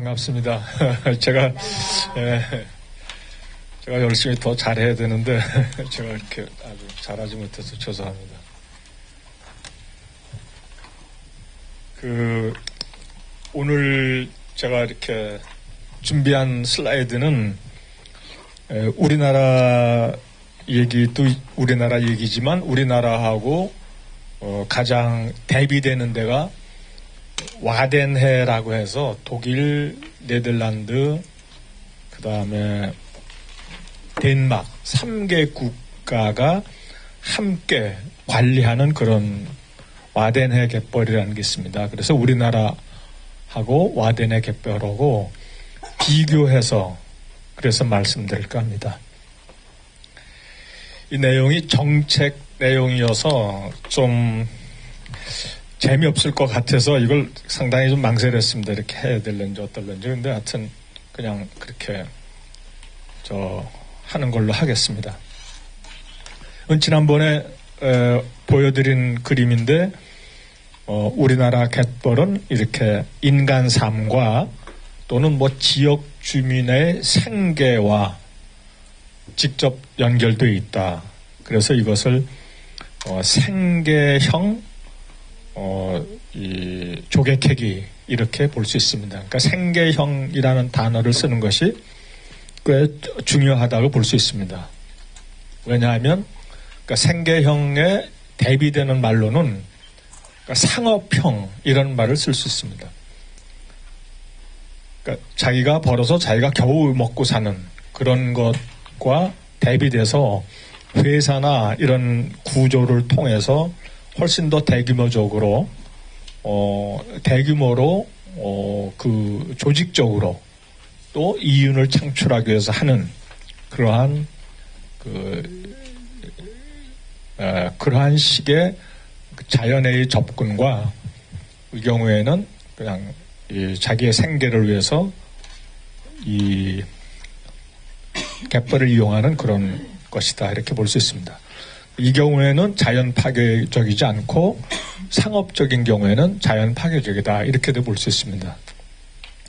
반갑습니다. 제가 열심히 더 잘해야 되는데 제가 이렇게 아주 잘하지 못해서 죄송합니다. 오늘 제가 이렇게 준비한 슬라이드는 우리나라 얘기도 우리나라 얘기지만 우리나라하고 가장 대비되는 데가 와덴해라고 해서 독일, 네덜란드, 그 다음에 덴마크 3개 국가가 함께 관리하는 그런 와덴해 갯벌이라는 게 있습니다. 그래서 우리나라하고 와덴해 갯벌하고 비교해서 그래서 말씀드릴까 합니다. 이 내용이 정책 내용이어서 좀 재미없을 것 같아서 이걸 상당히 좀 망설였습니다. 이렇게 해야 될런지 어떨런지. 근데 하여튼 그냥 그렇게 하는 걸로 하겠습니다. 지난번에 보여드린 그림인데 우리나라 갯벌은 이렇게 인간 삶과 또는 지역 주민의 생계와 직접 연결되어 있다. 그래서 이것을 생계형 이 조개캐기 이렇게 볼 수 있습니다. 그러니까 생계형이라는 단어를 쓰는 것이 꽤 중요하다고 볼 수 있습니다. 왜냐하면 그러니까 생계형에 대비되는 말로는 그러니까 상업형 이런 말을 쓸 수 있습니다. 그러니까 자기가 벌어서 자기가 겨우 먹고 사는 그런 것과 대비돼서 회사나 이런 구조를 통해서 훨씬 더 대규모적으로 그 조직적으로 또 이윤을 창출하기 위해서 하는 그러한 그러한 식의 자연의 접근과 이 경우에는 그냥 자기의 생계를 위해서 이 갯벌을 이용하는 그런 것이다 이렇게 볼 수 있습니다. 이 경우에는 자연 파괴적이지 않고 상업적인 경우에는 자연 파괴적이다 이렇게도 볼 수 있습니다.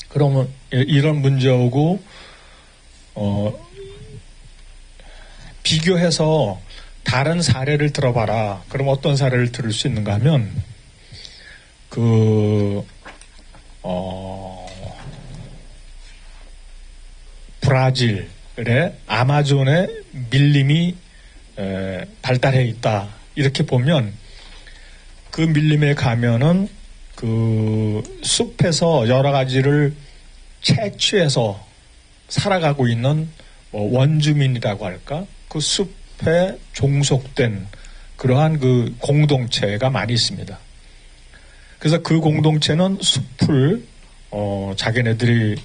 그러면 이런 문제하고 비교해서 다른 사례를 들어봐라. 그럼 어떤 사례를 들을 수 있는가 하면 브라질의 아마존의 밀림이 발달해 있다. 이렇게 보면 그 밀림에 가면은 그 숲에서 여러 가지를 채취해서 살아가고 있는 원주민이라고 할까? 그 숲에 종속된 그러한 그 공동체가 많이 있습니다. 그래서 그 공동체는 숲을 자기네들이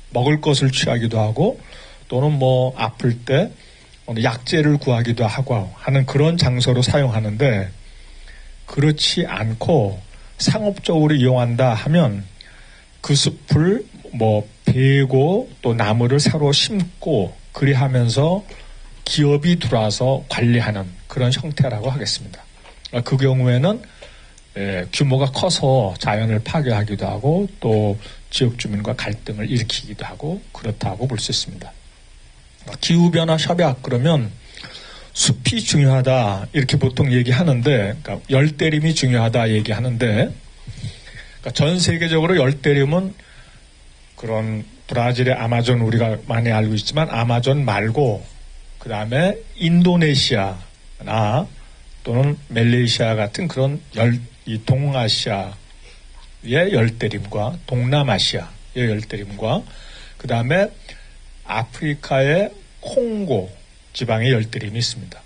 먹을 것을 취하기도 하고 또는 아플 때 약재를 구하기도 하고 하는 그런 장소로 사용하는데 그렇지 않고 상업적으로 이용한다 하면 그 숲을 베고 또 나무를 새로 심고 그리 하면서 기업이 들어와서 관리하는 그런 형태라고 하겠습니다. 그 경우에는 규모가 커서 자연을 파괴하기도 하고 또 지역 주민과 갈등을 일으키기도 하고 그렇다고 볼 수 있습니다. 기후변화 협약 그러면 숲이 중요하다 이렇게 보통 얘기하는데 그러니까 열대림이 중요하다 얘기하는데 그러니까 전 세계적으로 열대림은 그런 브라질의 아마존 우리가 많이 알고 있지만 아마존 말고 그 다음에 인도네시아나 또는 말레이시아 같은 그런 이 동아시아의 열대림과 동남아시아의 열대림과 그 다음에 아프리카의 콩고 지방의 열대림이 있습니다.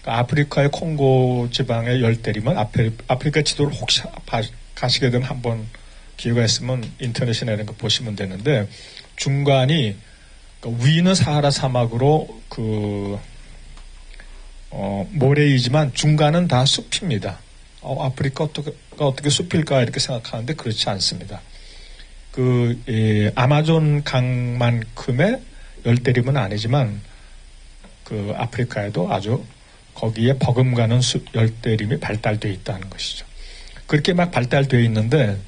그러니까 아프리카의 콩고 지방의 열대림은 아프리카 지도를 혹시 가시게 되면 한번 기회가 있으면 인터넷이나 이런 거 보시면 되는데 중간이 그러니까 위는 사하라 사막으로 모래이지만 중간은 다 숲입니다. 아프리카 어떻게 숲일까 이렇게 생각하는데 그렇지 않습니다. 아마존 강만큼의 열대림은 아니지만 그 아프리카에도 아주 거기에 버금가는 열대림이 발달되어 있다는 것이죠. 그렇게 막 발달되어 있는데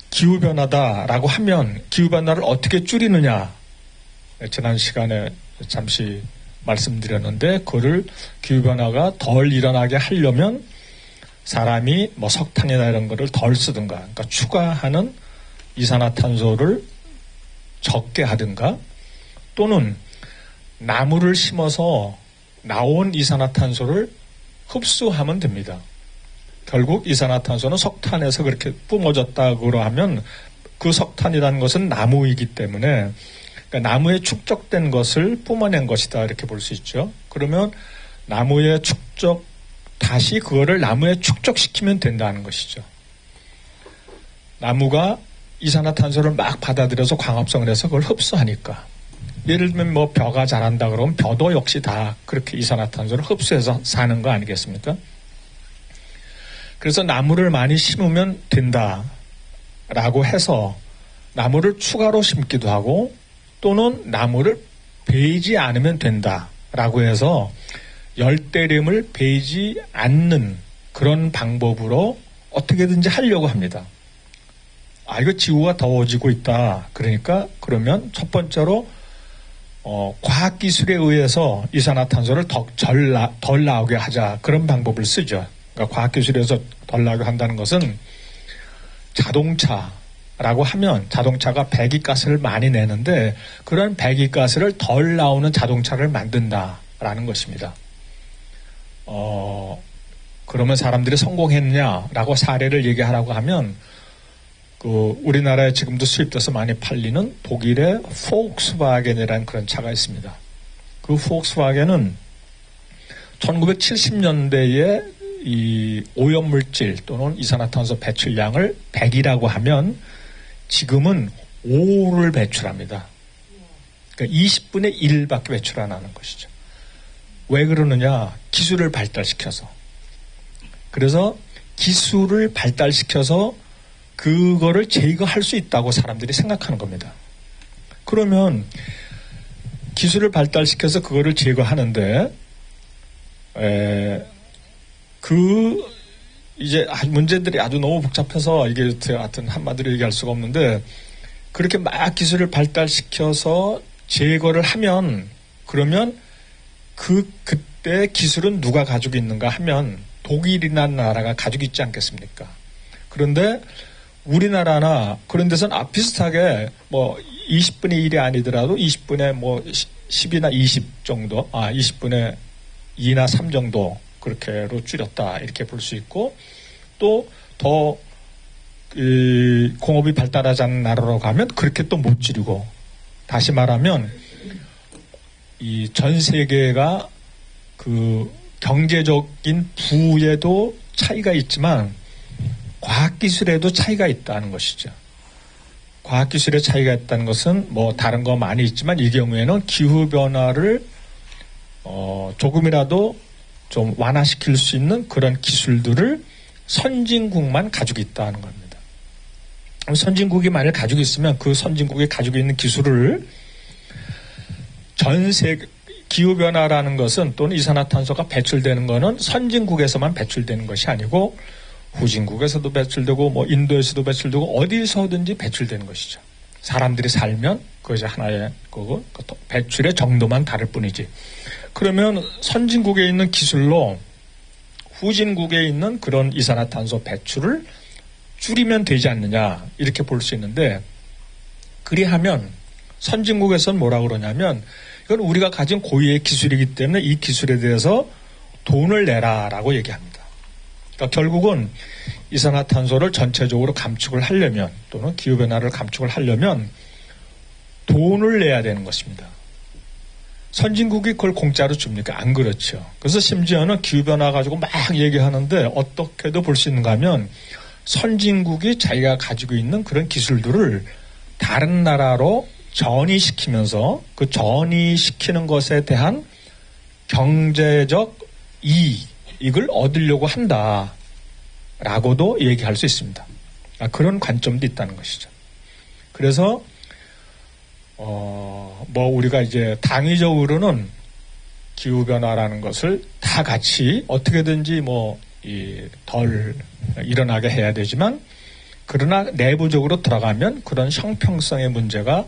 기후변화다라고 하면 기후변화를 어떻게 줄이느냐. 지난 시간에 잠시 말씀드렸는데 그거를 기후변화가 덜 일어나게 하려면 사람이 뭐 석탄이나 이런 거를 덜 쓰든가, 그러니까 추가하는 이산화탄소를 적게 하든가, 또는 나무를 심어서 나온 이산화탄소를 흡수하면 됩니다. 결국 이산화탄소는 석탄에서 그렇게 뿜어졌다고 하면 그 석탄이라는 것은 나무이기 때문에, 그러니까 나무에 축적된 것을 뿜어낸 것이다 이렇게 볼 수 있죠. 그러면 나무에 다시 그거를 나무에 축적시키면 된다는 것이죠. 나무가 이산화탄소를 막 받아들여서 광합성을 해서 그걸 흡수하니까. 예를 들면 뭐 벼가 자란다 그러면 벼도 역시 다 그렇게 이산화탄소를 흡수해서 사는 거 아니겠습니까? 그래서 나무를 많이 심으면 된다라고 해서 나무를 추가로 심기도 하고, 또는 나무를 베이지 않으면 된다라고 해서 열대림을 베이지 않는 그런 방법으로 어떻게든지 하려고 합니다. 이거 지구가 더워지고 있다. 그러면 첫 번째로 과학기술에 의해서 이산화탄소를 덜 나오게 하자. 그런 방법을 쓰죠. 그러니까 과학기술에서 덜 나오게 한다는 것은 자동차라고 하면 자동차가 배기가스를 많이 내는데 그런 배기가스를 덜 나오는 자동차를 만든다라는 것입니다. 그러면 사람들이 성공했느냐라고 사례를 얘기하라고 하면 우리나라에 지금도 수입돼서 많이 팔리는 독일의 폭스바겐이라는 그런 차가 있습니다. 그 폭스바겐은 1970년대에 이 오염물질 또는 이산화탄소 배출량을 100이라고 하면 지금은 5를 배출합니다. 그러니까 20분의 1밖에 배출 안 하는 것이죠. 왜 그러느냐? 기술을 발달시켜서. 그래서 기술을 발달시켜서 그거를 제거할 수 있다고 사람들이 생각하는 겁니다. 그러면 기술을 발달시켜서 그거를 제거하는데 이제 문제들이 아주 너무 복잡해서 이게 하여튼 한마디로 얘기할 수가 없는데, 그렇게 막 기술을 발달시켜서 제거를 하면, 그러면 그때 기술은 누가 가지고 있는가 하면 독일이라는 나라가 가지고 있지 않겠습니까? 그런데 우리나라나 그런 데서는 비슷하게 뭐 20분의 1이 아니더라도 20분의 뭐 10이나 20 정도, 20분의 2나 3 정도 그렇게로 줄였다 이렇게 볼 수 있고, 또 더 공업이 발달하지 않은 나라로 가면 그렇게 또 못 줄이고, 다시 말하면 이 전 세계가 그 경제적인 부에도 차이가 있지만 과학기술에도 차이가 있다는 것이죠. 과학기술의 차이가 있다는 것은 뭐 다른 거 많이 있지만 이 경우에는 기후변화를 조금이라도 좀 완화시킬 수 있는 그런 기술들을 선진국만 가지고 있다는 겁니다. 선진국이 만약 가지고 있으면 그 선진국이 가지고 있는 기술을 전 세계, 기후변화라는 것은 또는 이산화탄소가 배출되는 것은 선진국에서만 배출되는 것이 아니고 후진국에서도 배출되고 뭐 인도에서도 배출되고 어디서든지 배출되는 것이죠. 사람들이 살면 그것이 하나의 거고 배출의 정도만 다를 뿐이지. 그러면 선진국에 있는 기술로 후진국에 있는 그런 이산화탄소 배출을 줄이면 되지 않느냐 이렇게 볼 수 있는데, 그리하면 선진국에서는 뭐라 그러냐면 이건 우리가 가진 고유의 기술이기 때문에 이 기술에 대해서 돈을 내라라고 얘기합니다. 그러니까 결국은 이산화탄소를 전체적으로 감축을 하려면 또는 기후변화를 감축을 하려면 돈을 내야 되는 것입니다. 선진국이 그걸 공짜로 줍니까? 안 그렇죠. 그래서 심지어는 기후변화 가지고 막 얘기하는데 어떻게도 볼 수 있는가 하면 선진국이 자기가 가지고 있는 그런 기술들을 다른 나라로 전이시키면서 그 전이시키는 것에 대한 경제적 이익을 얻으려고 한다라고도 얘기할 수 있습니다. 그런 관점도 있다는 것이죠. 그래서 뭐 우리가 이제 당위적으로는 기후변화라는 것을 다 같이 어떻게든지 덜 일어나게 해야 되지만 그러나 내부적으로 들어가면 그런 형평성의 문제가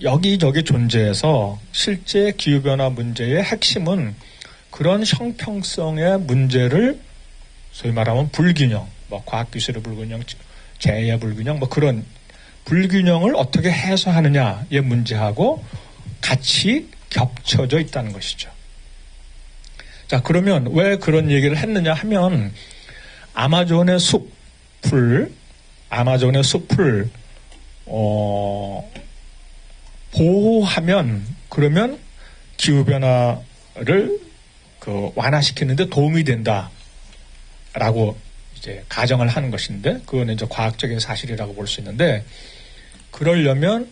여기저기 존재해서 실제 기후변화 문제의 핵심은 그런 형평성의 문제를 소위 말하면 불균형, 뭐 과학기술의 불균형, 재해의 불균형, 뭐 그런 불균형을 어떻게 해소하느냐의 문제하고 같이 겹쳐져 있다는 것이죠. 자, 그러면 왜 그런 얘기를 했느냐 하면 아마존의 숲을 보호하면 그러면 기후변화를 완화시키는데 도움이 된다라고 이제 가정을 하는 것인데 그거는 이제 과학적인 사실이라고 볼 수 있는데 그러려면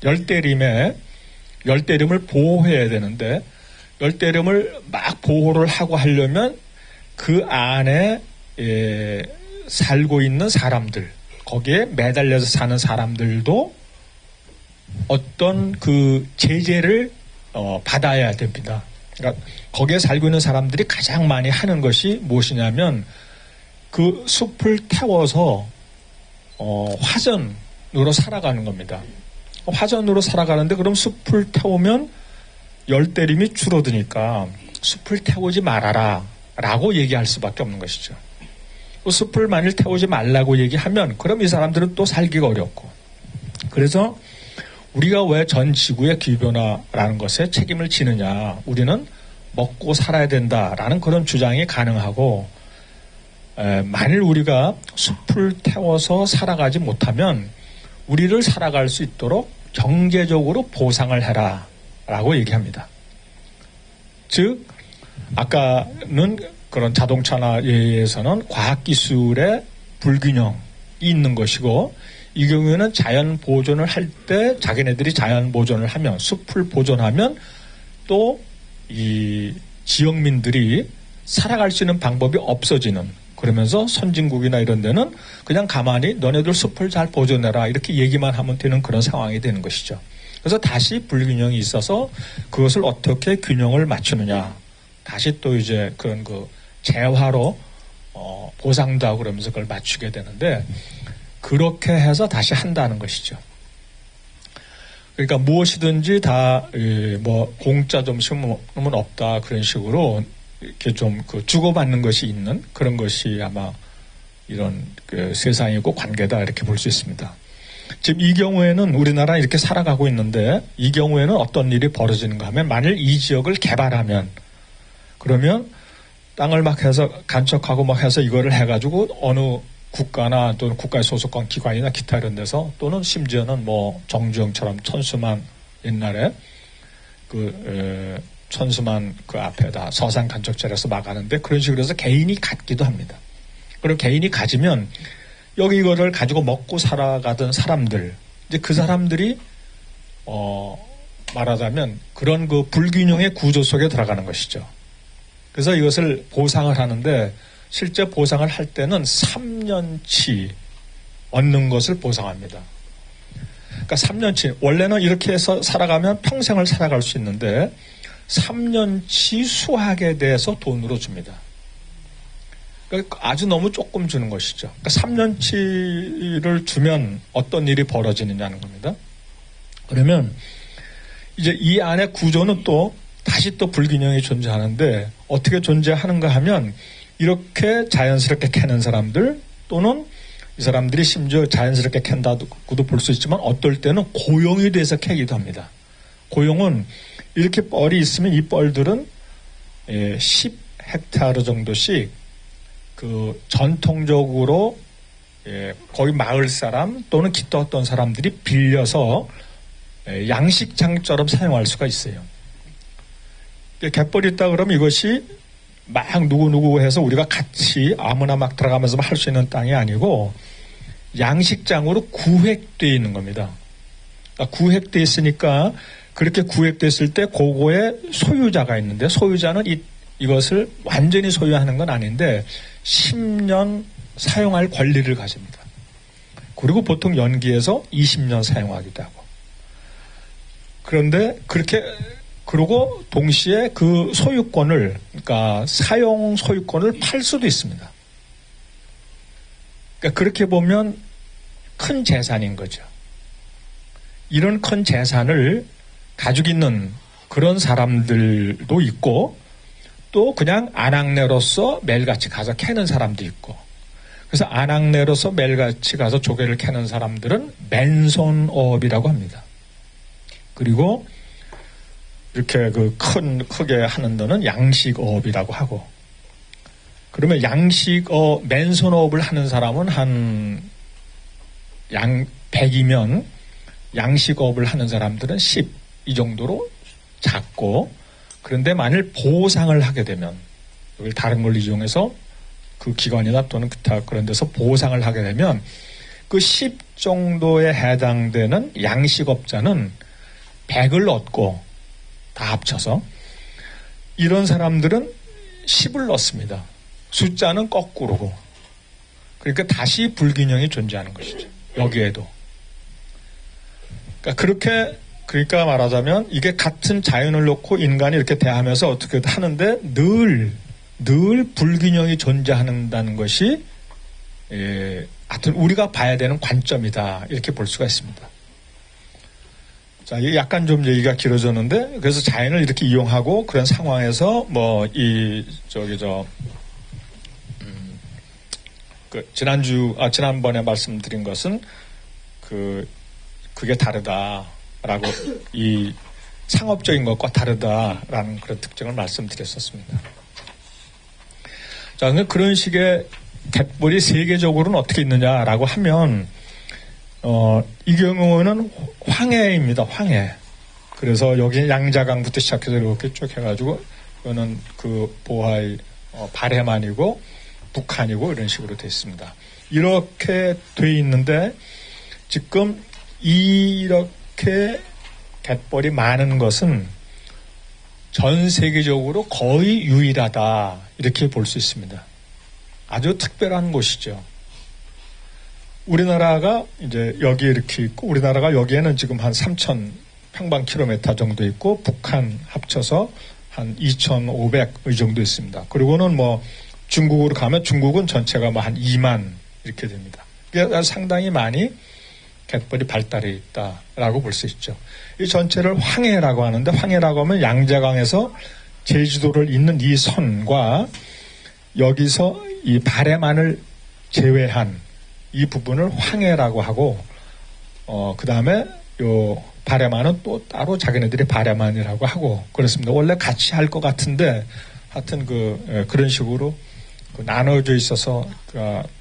열대림을 보호해야 되는데 열대림을 막 보호를 하고 하려면 그 안에 살고 있는 사람들, 거기에 매달려서 사는 사람들도 어떤 그 제재를 받아야 됩니다. 그러니까 거기에 살고 있는 사람들이 가장 많이 하는 것이 무엇이냐면 그 숲을 태워서 화전으로 살아가는 겁니다. 화전으로 살아가는데 그럼 숲을 태우면 열대림이 줄어드니까 숲을 태우지 말아라 라고 얘기할 수밖에 없는 것이죠. 숲을 만일 태우지 말라고 얘기하면 그럼 이 사람들은 또 살기가 어렵고 그래서 우리가 왜 전 지구의 기후변화라는 것에 책임을 지느냐 우리는 먹고 살아야 된다라는 그런 주장이 가능하고 만일 우리가 숲을 태워서 살아가지 못하면 우리를 살아갈 수 있도록 경제적으로 보상을 해라 라고 얘기합니다. 즉 아까는 그런 자동차에서는 과학기술의 불균형이 있는 것이고 이 경우에는 자연 보존을 할 때 자기네들이 자연 보존을 하면 숲을 보존하면 또 이 지역민들이 살아갈 수 있는 방법이 없어지는 그러면서 선진국이나 이런 데는 그냥 가만히 너네들 숲을 잘 보존해라 이렇게 얘기만 하면 되는 그런 상황이 되는 것이죠. 그래서 다시 불균형이 있어서 그것을 어떻게 균형을 맞추느냐 다시 또 이제 그런 재화로 보상도 하고 그러면서 그걸 맞추게 되는데 그렇게 해서 다시 한다는 것이죠. 그러니까 무엇이든지 다 뭐 공짜 점심은 없다 그런 식으로 이렇게 좀 주고받는 것이 있는 그런 것이 아마 이런 세상이고 관계다 이렇게 볼 수 있습니다. 지금 이 경우에는 우리나라 이렇게 살아가고 있는데 이 경우에는 어떤 일이 벌어지는가 하면 만일 이 지역을 개발하면 그러면 땅을 막 해서 간척하고 막 해서 이거를 해가지고 어느 국가나 또는 국가의 소속관 기관이나 기타 이런 데서 또는 심지어는 뭐 정주영처럼 천수만 옛날에 천수만 그 앞에다 서산 간척자리에서 막았는데 그런 식으로 해서 개인이 갖기도 합니다. 그리고 개인이 가지면 여기 이거를 가지고 먹고 살아가던 사람들 이제 그 사람들이 말하자면 그런 불균형의 구조 속에 들어가는 것이죠. 그래서 이것을 보상을 하는데 실제 보상을 할 때는 3년치 얻는 것을 보상합니다. 그러니까 3년치 원래는 이렇게 해서 살아가면 평생을 살아갈 수 있는데 3년치 수확에 대해서 돈으로 줍니다. 그러니까 아주 너무 조금 주는 것이죠. 그러니까 3년치를 주면 어떤 일이 벌어지느냐는 겁니다. 그러면 이제 이 안에 구조는 또 다시 또 불균형이 존재하는데 어떻게 존재하는가 하면 이렇게 자연스럽게 캐는 사람들 또는 이 사람들이 심지어 자연스럽게 캔다고도 볼 수 있지만 어떨 때는 고용이 돼서 캐기도 합니다. 고용은 이렇게 뻘이 있으면 이 뻘들은 10헥타르 정도씩 전통적으로 거기 마을 사람 또는 기타 어떤 사람들이 빌려서 양식장처럼 사용할 수가 있어요. 갯벌이 있다 그러면 이것이 막 누구누구 해서 우리가 같이 아무나 막 들어가면서 할 수 있는 땅이 아니고 양식장으로 구획되어 있는 겁니다. 그러니까 구획되어 있으니까 그렇게 구획됐을 때 그거에 소유자가 있는데 소유자는 이것을 완전히 소유하는 건 아닌데 10년 사용할 권리를 가집니다. 그리고 보통 연기해서 20년 사용하기도 하고 그런데 그렇게 그리고 동시에 그 소유권을, 그러니까 사용 소유권을 팔 수도 있습니다. 그러니까 그렇게 보면 큰 재산인 거죠. 이런 큰 재산을 가지고 있는 그런 사람들도 있고, 또 그냥 아낙네로서 매일같이 가서 캐는 사람도 있고, 그래서 아낙네로서 매일같이 가서 조개를 캐는 사람들은 맨손업이라고 합니다. 그리고 이렇게 크게 하는 데는 양식업이라고 하고, 그러면 맨손업을 하는 사람은 한 100이면 양식업을 하는 사람들은 10, 이 정도로 작고, 그런데 만일 보상을 하게 되면, 여기 다른 걸 이용해서 그 기관이나 또는 그런 데서 보상을 하게 되면 그 10 정도에 해당되는 양식업자는 100을 얻고, 다 합쳐서 이런 사람들은 10을 넣습니다. 숫자는 거꾸로고. 그러니까 다시 불균형이 존재하는 것이죠. 여기에도. 그러니까 말하자면 이게 같은 자연을 놓고 인간이 이렇게 대하면서 어떻게 하는데 늘 불균형이 존재한다는 것이 하여튼 우리가 봐야 되는 관점이다, 이렇게 볼 수가 있습니다. 자, 이게 약간 좀 얘기가 길어졌는데, 그래서 자연을 이렇게 이용하고 그런 상황에서 지난번에 말씀드린 것은 그게 다르다라고, 이 상업적인 것과 다르다라는 그런 특징을 말씀드렸었습니다. 자, 근데 그런 식의 갯벌이 세계적으로는 어떻게 있느냐라고 하면, 이 경우는 황해입니다. 황해. 그래서 여기 양자강부터 시작해서 이렇게 쭉 해가지고, 이거는 보하이, 바레만이고, 북한이고, 이런 식으로 되어 있습니다. 이렇게 돼 있는데, 지금 이렇게 갯벌이 많은 것은 전 세계적으로 거의 유일하다, 이렇게 볼 수 있습니다. 아주 특별한 곳이죠. 우리나라가 이제 여기 이렇게 있고, 우리나라가 여기에는 지금 한 3,000 평방킬로미터 정도 있고, 북한 합쳐서 한 2,500 이 정도 있습니다. 그리고는 중국으로 가면 중국은 전체가 한 2만 이렇게 됩니다. 그러니까 상당히 많이 갯벌이 발달해 있다라고 볼 수 있죠. 이 전체를 황해라고 하는데, 황해라고 하면 양자강에서 제주도를 잇는 이 선과 여기서 이 바레만을 제외한 이 부분을 황해라고 하고, 그 다음에 요 바레만은 또 따로 자기네들이 바레만이라고 하고 그렇습니다. 원래 같이 할 것 같은데 하여튼 그런 식으로 나눠져 있어서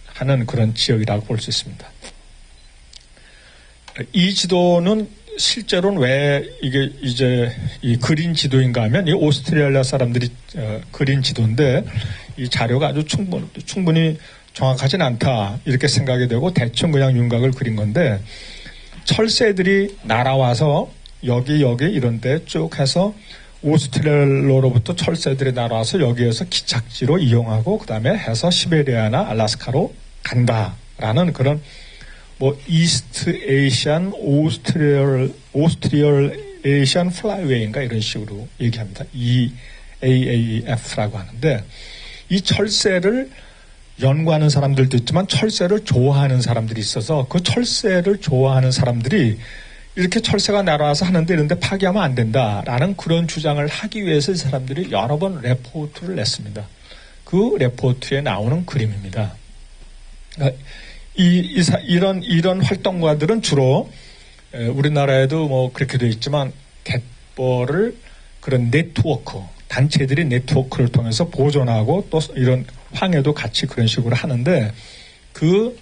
하는 그런 지역이라고 볼 수 있습니다. 이 지도는 실제로는 왜 이게 이제 이 그린 지도인가 하면, 이 오스트레일리아 사람들이 그린 지도인데, 이 자료가 아주 충분히 정확하진 않다, 이렇게 생각이 되고 대충 그냥 윤곽을 그린 건데, 철새들이 날아와서 여기 이런 데 쭉 해서 오스트레일리아로부터 철새들이 날아와서 여기에서 기착지로 이용하고 그 다음에 해서 시베리아나 알라스카로 간다라는 그런 이스트 에이시안 오스트리얼 에이시안 플라이웨이인가 이런 식으로 얘기합니다. EAAF라고 하는데, 이 철새를 연구하는 사람들도 있지만 철새를 좋아하는 사람들이 있어서 그 철새를 좋아하는 사람들이 이렇게 철새가 날아와서 하는데 이런데 파괴하면 안 된다라는 그런 주장을 하기 위해서 이 사람들이 여러 번 레포트를 냈습니다. 그 레포트에 나오는 그림입니다. 이런 활동가들은 주로 우리나라에도 그렇게 되어 있지만 갯벌을 그런 네트워크, 단체들이 네트워크를 통해서 보존하고 또 이런 황해도 같이 그런 식으로 하는데, 그런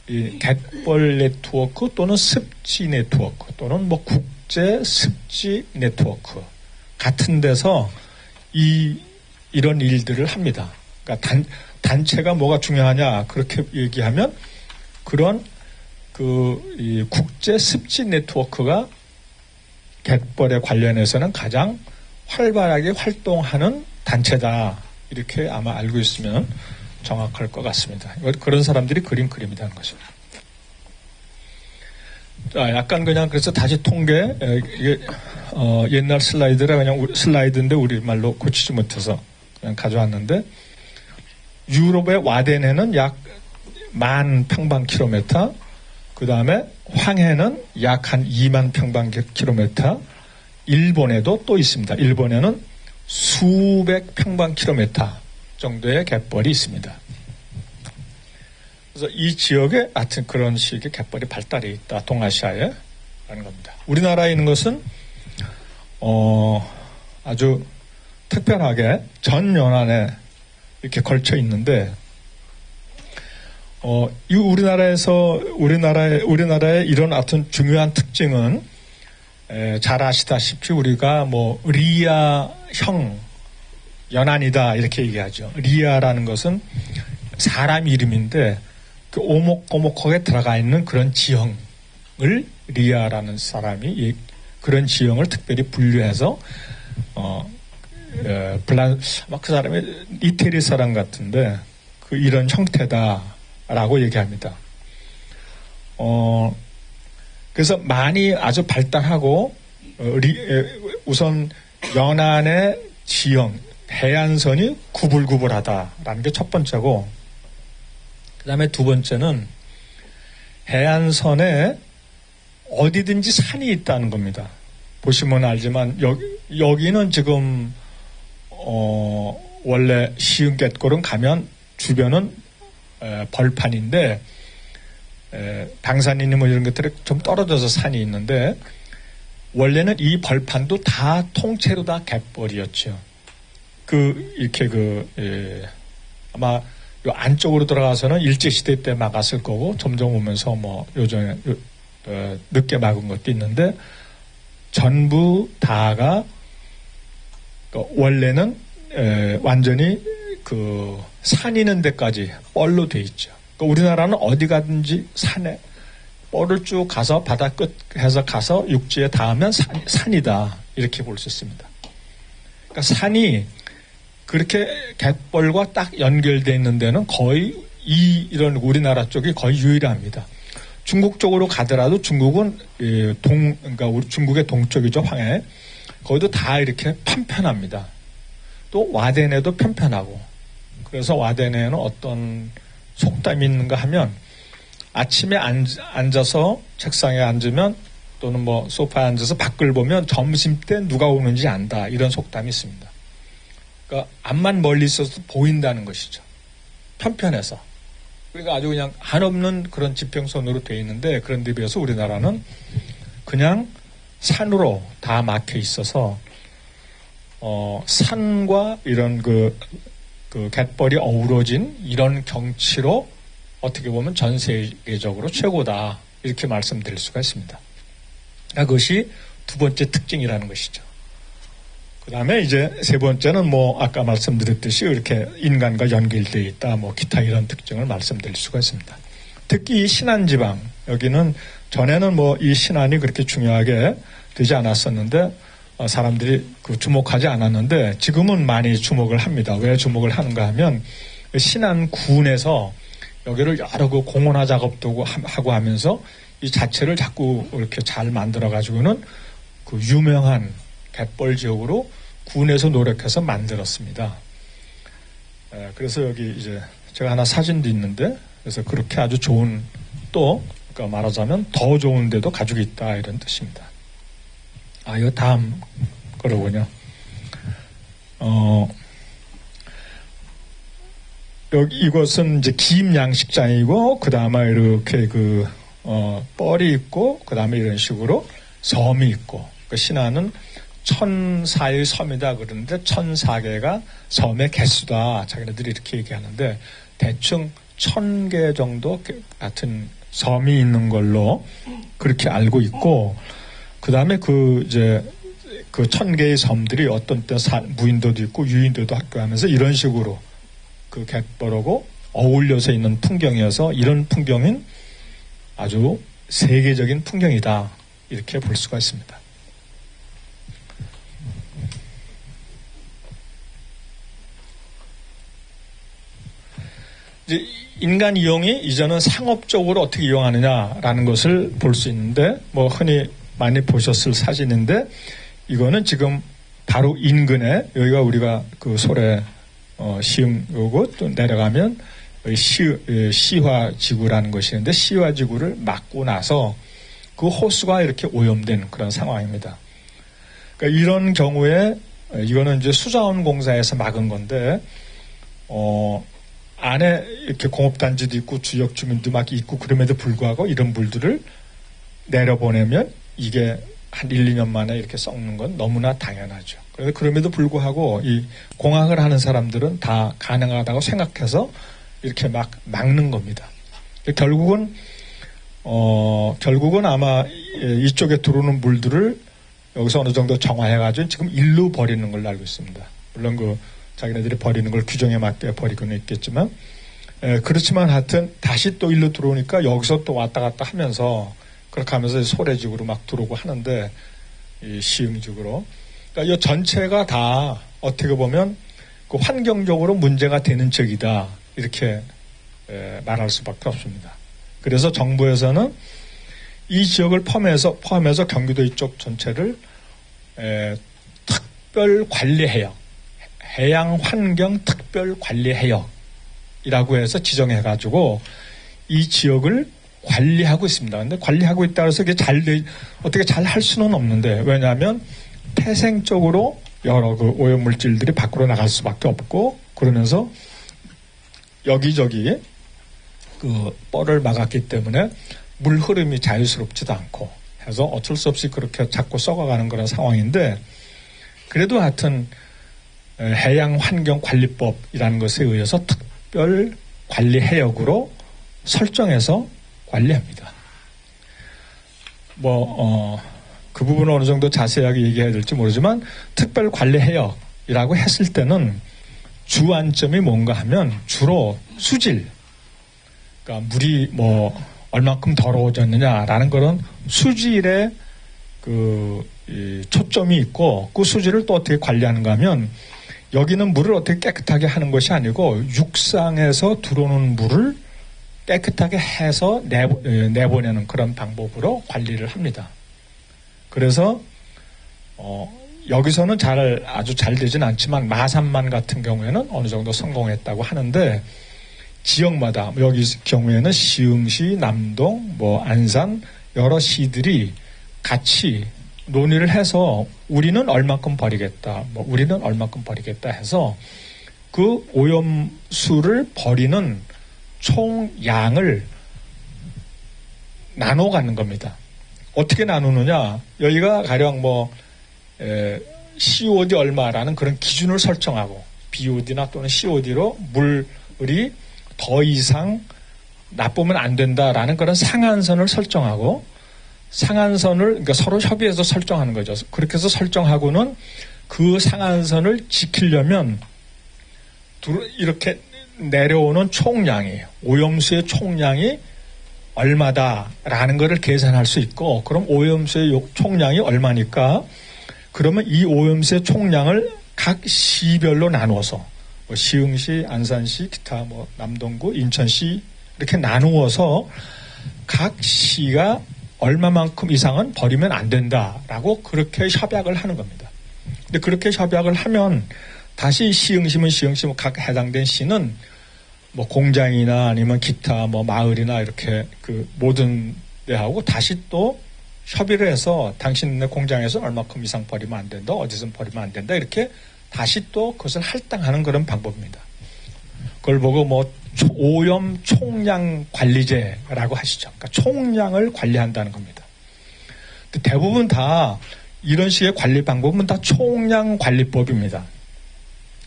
이 갯벌 네트워크 또는 습지 네트워크 또는 국제 습지 네트워크 같은 데서 이런 일들을 합니다. 그러니까 단체가 뭐가 중요하냐 그렇게 얘기하면, 그런 이 국제 습지 네트워크가 갯벌에 관련해서는 가장 활발하게 활동하는 단체다, 이렇게 아마 알고 있으면 정확할 것 같습니다. 그런 사람들이 그린 그림이라는 것입니다. 자, 약간 그냥 그래서 다시 통계, 이게 옛날 슬라이드라 그냥 슬라이드인데 우리말로 고치지 못해서 그냥 가져왔는데, 유럽의 와덴에는 약 10,000평방킬로미터, 그 다음에 황해는 약 한 20,000평방킬로미터, 일본에도 또 있습니다. 일본에는 수백 평방킬로미터 정도의 갯벌이 있습니다. 그래서 이 지역에 하여튼 그런 식의 갯벌이 발달이 있다, 동아시아에 라는 겁니다. 우리나라에 있는 것은 아주 특별하게 전 연안에 이렇게 걸쳐 있는데, 이 우리나라의 이런 하여튼 중요한 특징은, 잘 아시다시피 우리가 뭐 리아형 연안이다 이렇게 얘기하죠. 리아라는 것은 사람 이름인데 그 오목고목하게 들어가 있는 그런 지형을 리아라는 사람이 그런 지형을 특별히 분류해서 그 사람이 이태리 사람 같은데 이런 형태다라고 얘기합니다. 그래서 많이 아주 발달하고 우선 연안의 지형, 해안선이 구불구불하다라는 게 첫 번째고, 그 다음에 두 번째는 해안선에 어디든지 산이 있다는 겁니다. 보시면 알지만 여기는 지금 원래 시흥갯골은 가면 주변은 벌판인데, 방산이니 뭐 이런 것들이 좀 떨어져서 산이 있는데, 원래는 이 벌판도 다 통째로 다 갯벌이었죠. 아마 요 안쪽으로 들어가서는 일제시대 때 막았을 거고, 점점 오면서 뭐 요즘에 늦게 막은 것도 있는데, 전부 다가 원래는 완전히 산 있는 데까지 뻘로 돼 있죠. 우리나라는 어디 가든지 산에 뻘을 쭉 가서 바다 끝에서 가서 육지에 닿으면 산이다 이렇게 볼 수 있습니다. 그러니까 산이 그렇게 갯벌과 딱 연결되어 있는 데는 거의 이런 우리나라 쪽이 거의 유일합니다. 중국 쪽으로 가더라도 중국은 그러니까 우리 중국의 동쪽이죠, 황해. 거기도 다 이렇게 편편합니다. 또 와덴에도 편편하고. 그래서 와덴에는 어떤 속담이 있는가 하면, 아침에 앉아서 책상에 앉으면 또는 뭐 소파에 앉아서 밖을 보면 점심 때 누가 오는지 안다, 이런 속담이 있습니다. 그러니까 앞만 멀리 있어서 보인다는 것이죠. 편편해서. 그러니까 아주 그냥 한없는 그런 지평선으로 되어 있는데, 그런 데 비해서 우리나라는 그냥 산으로 다 막혀 있어서 산과 이런 그 갯벌이 어우러진 이런 경치로 어떻게 보면 전 세계적으로 최고다, 이렇게 말씀드릴 수가 있습니다. 그것이 두 번째 특징이라는 것이죠. 그 다음에 이제 세 번째는 뭐 아까 말씀드렸듯이 이렇게 인간과 연결되어 있다, 뭐 기타 이런 특징을 말씀드릴 수가 있습니다. 특히 이 신안지방, 여기는 전에는 뭐 이 신안이 그렇게 중요하게 되지 않았었는데, 사람들이 주목하지 않았는데 지금은 많이 주목을 합니다. 왜 주목을 하는가 하면, 신안군에서 여기를 여러 공원화 작업도 하고 하면서 이 자체를 자꾸 이렇게 잘 만들어 가지고는 유명한 갯벌 지역으로 군에서 노력해서 만들었습니다. 그래서 여기 이제 제가 하나 사진도 있는데, 그래서 그렇게 아주 좋은, 또 그러니까 말하자면 더 좋은 데도 가지고 있다, 이런 뜻입니다. 이거 다음 거로군요. 여기 이것은 이제 김양식장이고, 그 다음에 이렇게 뻘이 있고, 그 다음에 이런 식으로 섬이 있고, 신안은 1004의 섬이다 그러는데 1004개가 섬의 개수다, 자기네들이 이렇게 얘기하는데, 대충 1000개 정도 같은 섬이 있는 걸로 그렇게 알고 있고, 그 다음에 이제 1000개의 섬들이 어떤 때 무인도도 있고 유인도도 학교하면서 이런 식으로 갯벌하고 어울려서 있는 풍경이어서, 이런 풍경은 아주 세계적인 풍경이다, 이렇게 볼 수가 있습니다. 이제 인간 이용이 이제는 상업적으로 어떻게 이용하느냐라는 것을 볼 수 있는데, 뭐 흔히 많이 보셨을 사진인데, 이거는 지금 바로 인근에 여기가 우리가 그 소래 시흥 요거 또 내려가면 시화지구라는 것이 있는데 시화지구를 막고 나서 그 호수가 이렇게 오염된 그런 상황입니다. 그러니까 이런 경우에 이거는 이제 수자원공사에서 막은 건데 안에 이렇게 공업단지도 있고 주역 주민도 막 있고 그럼에도 불구하고 이런 물들을 내려보내면 이게 한 1, 2년 만에 이렇게 썩는 건 너무나 당연하죠. 그래서 그럼에도 불구하고 이 공학을 하는 사람들은 다 가능하다고 생각해서 이렇게 막 막는 겁니다. 결국은 아마 이쪽에 들어오는 물들을 여기서 어느 정도 정화해가지고 지금 일로 버리는 걸로 알고 있습니다. 물론 자기네들이 버리는 걸 규정에 맞게 버리고는 있겠지만, 그렇지만 하여튼 다시 또 일로 들어오니까 여기서 또 왔다 갔다 하면서 그렇게 하면서 소래지구로 막 들어오고 하는데, 이 시흥지구로. 그러니까 이 전체가 다 어떻게 보면 그 환경적으로 문제가 되는 지역이다. 이렇게 말할 수밖에 없습니다. 그래서 정부에서는 이 지역을 포함해서 경기도 이쪽 전체를 특별관리해역, 해양환경특별관리해역이라고 해서 지정해가지고 이 지역을 관리하고 있습니다. 근데 관리하고 있다고 해서 이게 어떻게 잘 할 수는 없는데, 왜냐하면 태생적으로 여러 그 오염물질들이 밖으로 나갈 수밖에 없고, 그러면서 여기저기 그 뻘을 막았기 때문에 물 흐름이 자유스럽지도 않고 해서 어쩔 수 없이 그렇게 자꾸 썩어가는 그런 상황인데, 그래도 하여튼 해양환경관리법이라는 것에 의해서 특별관리해역으로 설정해서 관리합니다. 그 부분은 어느 정도 자세하게 얘기해야 될지 모르지만 특별관리해역이라고 했을 때는 주안점이 뭔가 하면 주로 수질, 그러니까 물이 얼만큼 더러워졌느냐라는 그런 수질에 초점이 있고, 그 수질을 또 어떻게 관리하는가 하면 여기는 물을 어떻게 깨끗하게 하는 것이 아니고 육상에서 들어오는 물을 깨끗하게 해서 내보내는 그런 방법으로 관리를 합니다. 그래서 여기서는 아주 잘 되진 않지만 마산만 같은 경우에는 어느 정도 성공했다고 하는데, 지역마다 여기 경우에는 시흥시, 남동, 안산 여러 시들이 같이 논의를 해서 우리는 얼마큼 버리겠다, 우리는 얼마큼 버리겠다 해서 그 오염수를 버리는 총량을 나눠 갖는 겁니다. 어떻게 나누느냐? 여기가 가령 COD 얼마라는 그런 기준을 설정하고, BOD나 또는 COD로 물이 더 이상 나쁘면 안 된다라는 그런 상한선을 설정하고, 그러니까 서로 협의해서 설정하는 거죠. 그렇게 해서 설정하고는 그 상한선을 지키려면 이렇게 내려오는 총량이에요. 오염수의 총량이 얼마다라는 것을 계산할 수 있고, 그럼 오염수의 총량이 얼마니까, 그러면 이 오염수의 총량을 각 시별로 나누어서 시흥시, 안산시, 기타 남동구, 인천시 이렇게 나누어서 각 시가 얼마만큼 이상은 버리면 안 된다라고 그렇게 협약을 하는 겁니다. 근데 그렇게 협약을 하면 다시 시흥시면 시흥시 각 해당된 시는 공장이나 아니면 기타 마을이나 이렇게 그 모든 데하고 다시 또 협의를 해서 당신네 공장에서 얼마큼 이상 버리면 안 된다, 어디서 버리면 안 된다, 이렇게 다시 또 그것을 할당하는 그런 방법입니다. 그걸 보고 오염 총량 관리제라고 하시죠. 그러니까 총량을 관리한다는 겁니다. 근데 대부분 다 이런 식의 관리 방법은 다 총량 관리법입니다.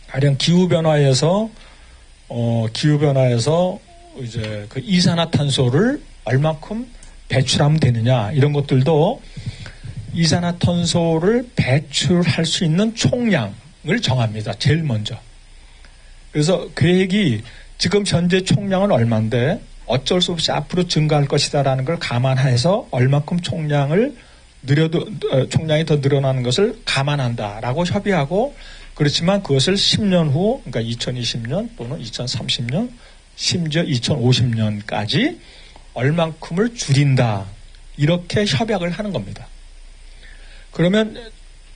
가령 기후변화에서 이제 그 이산화탄소를 얼마큼 배출하면 되느냐, 이런 것들도 이산화탄소를 배출할 수 있는 총량을 정합니다. 제일 먼저. 그래서 계획이 지금 현재 총량은 얼마인데 어쩔 수 없이 앞으로 증가할 것이다라는 걸 감안해서 얼마큼 총량이 더 늘어나는 것을 감안한다라고 협의하고, 그렇지만 그것을 10년 후, 그러니까 2020년 또는 2030년, 심지어 2050년까지 얼만큼을 줄인다, 이렇게 협약을 하는 겁니다. 그러면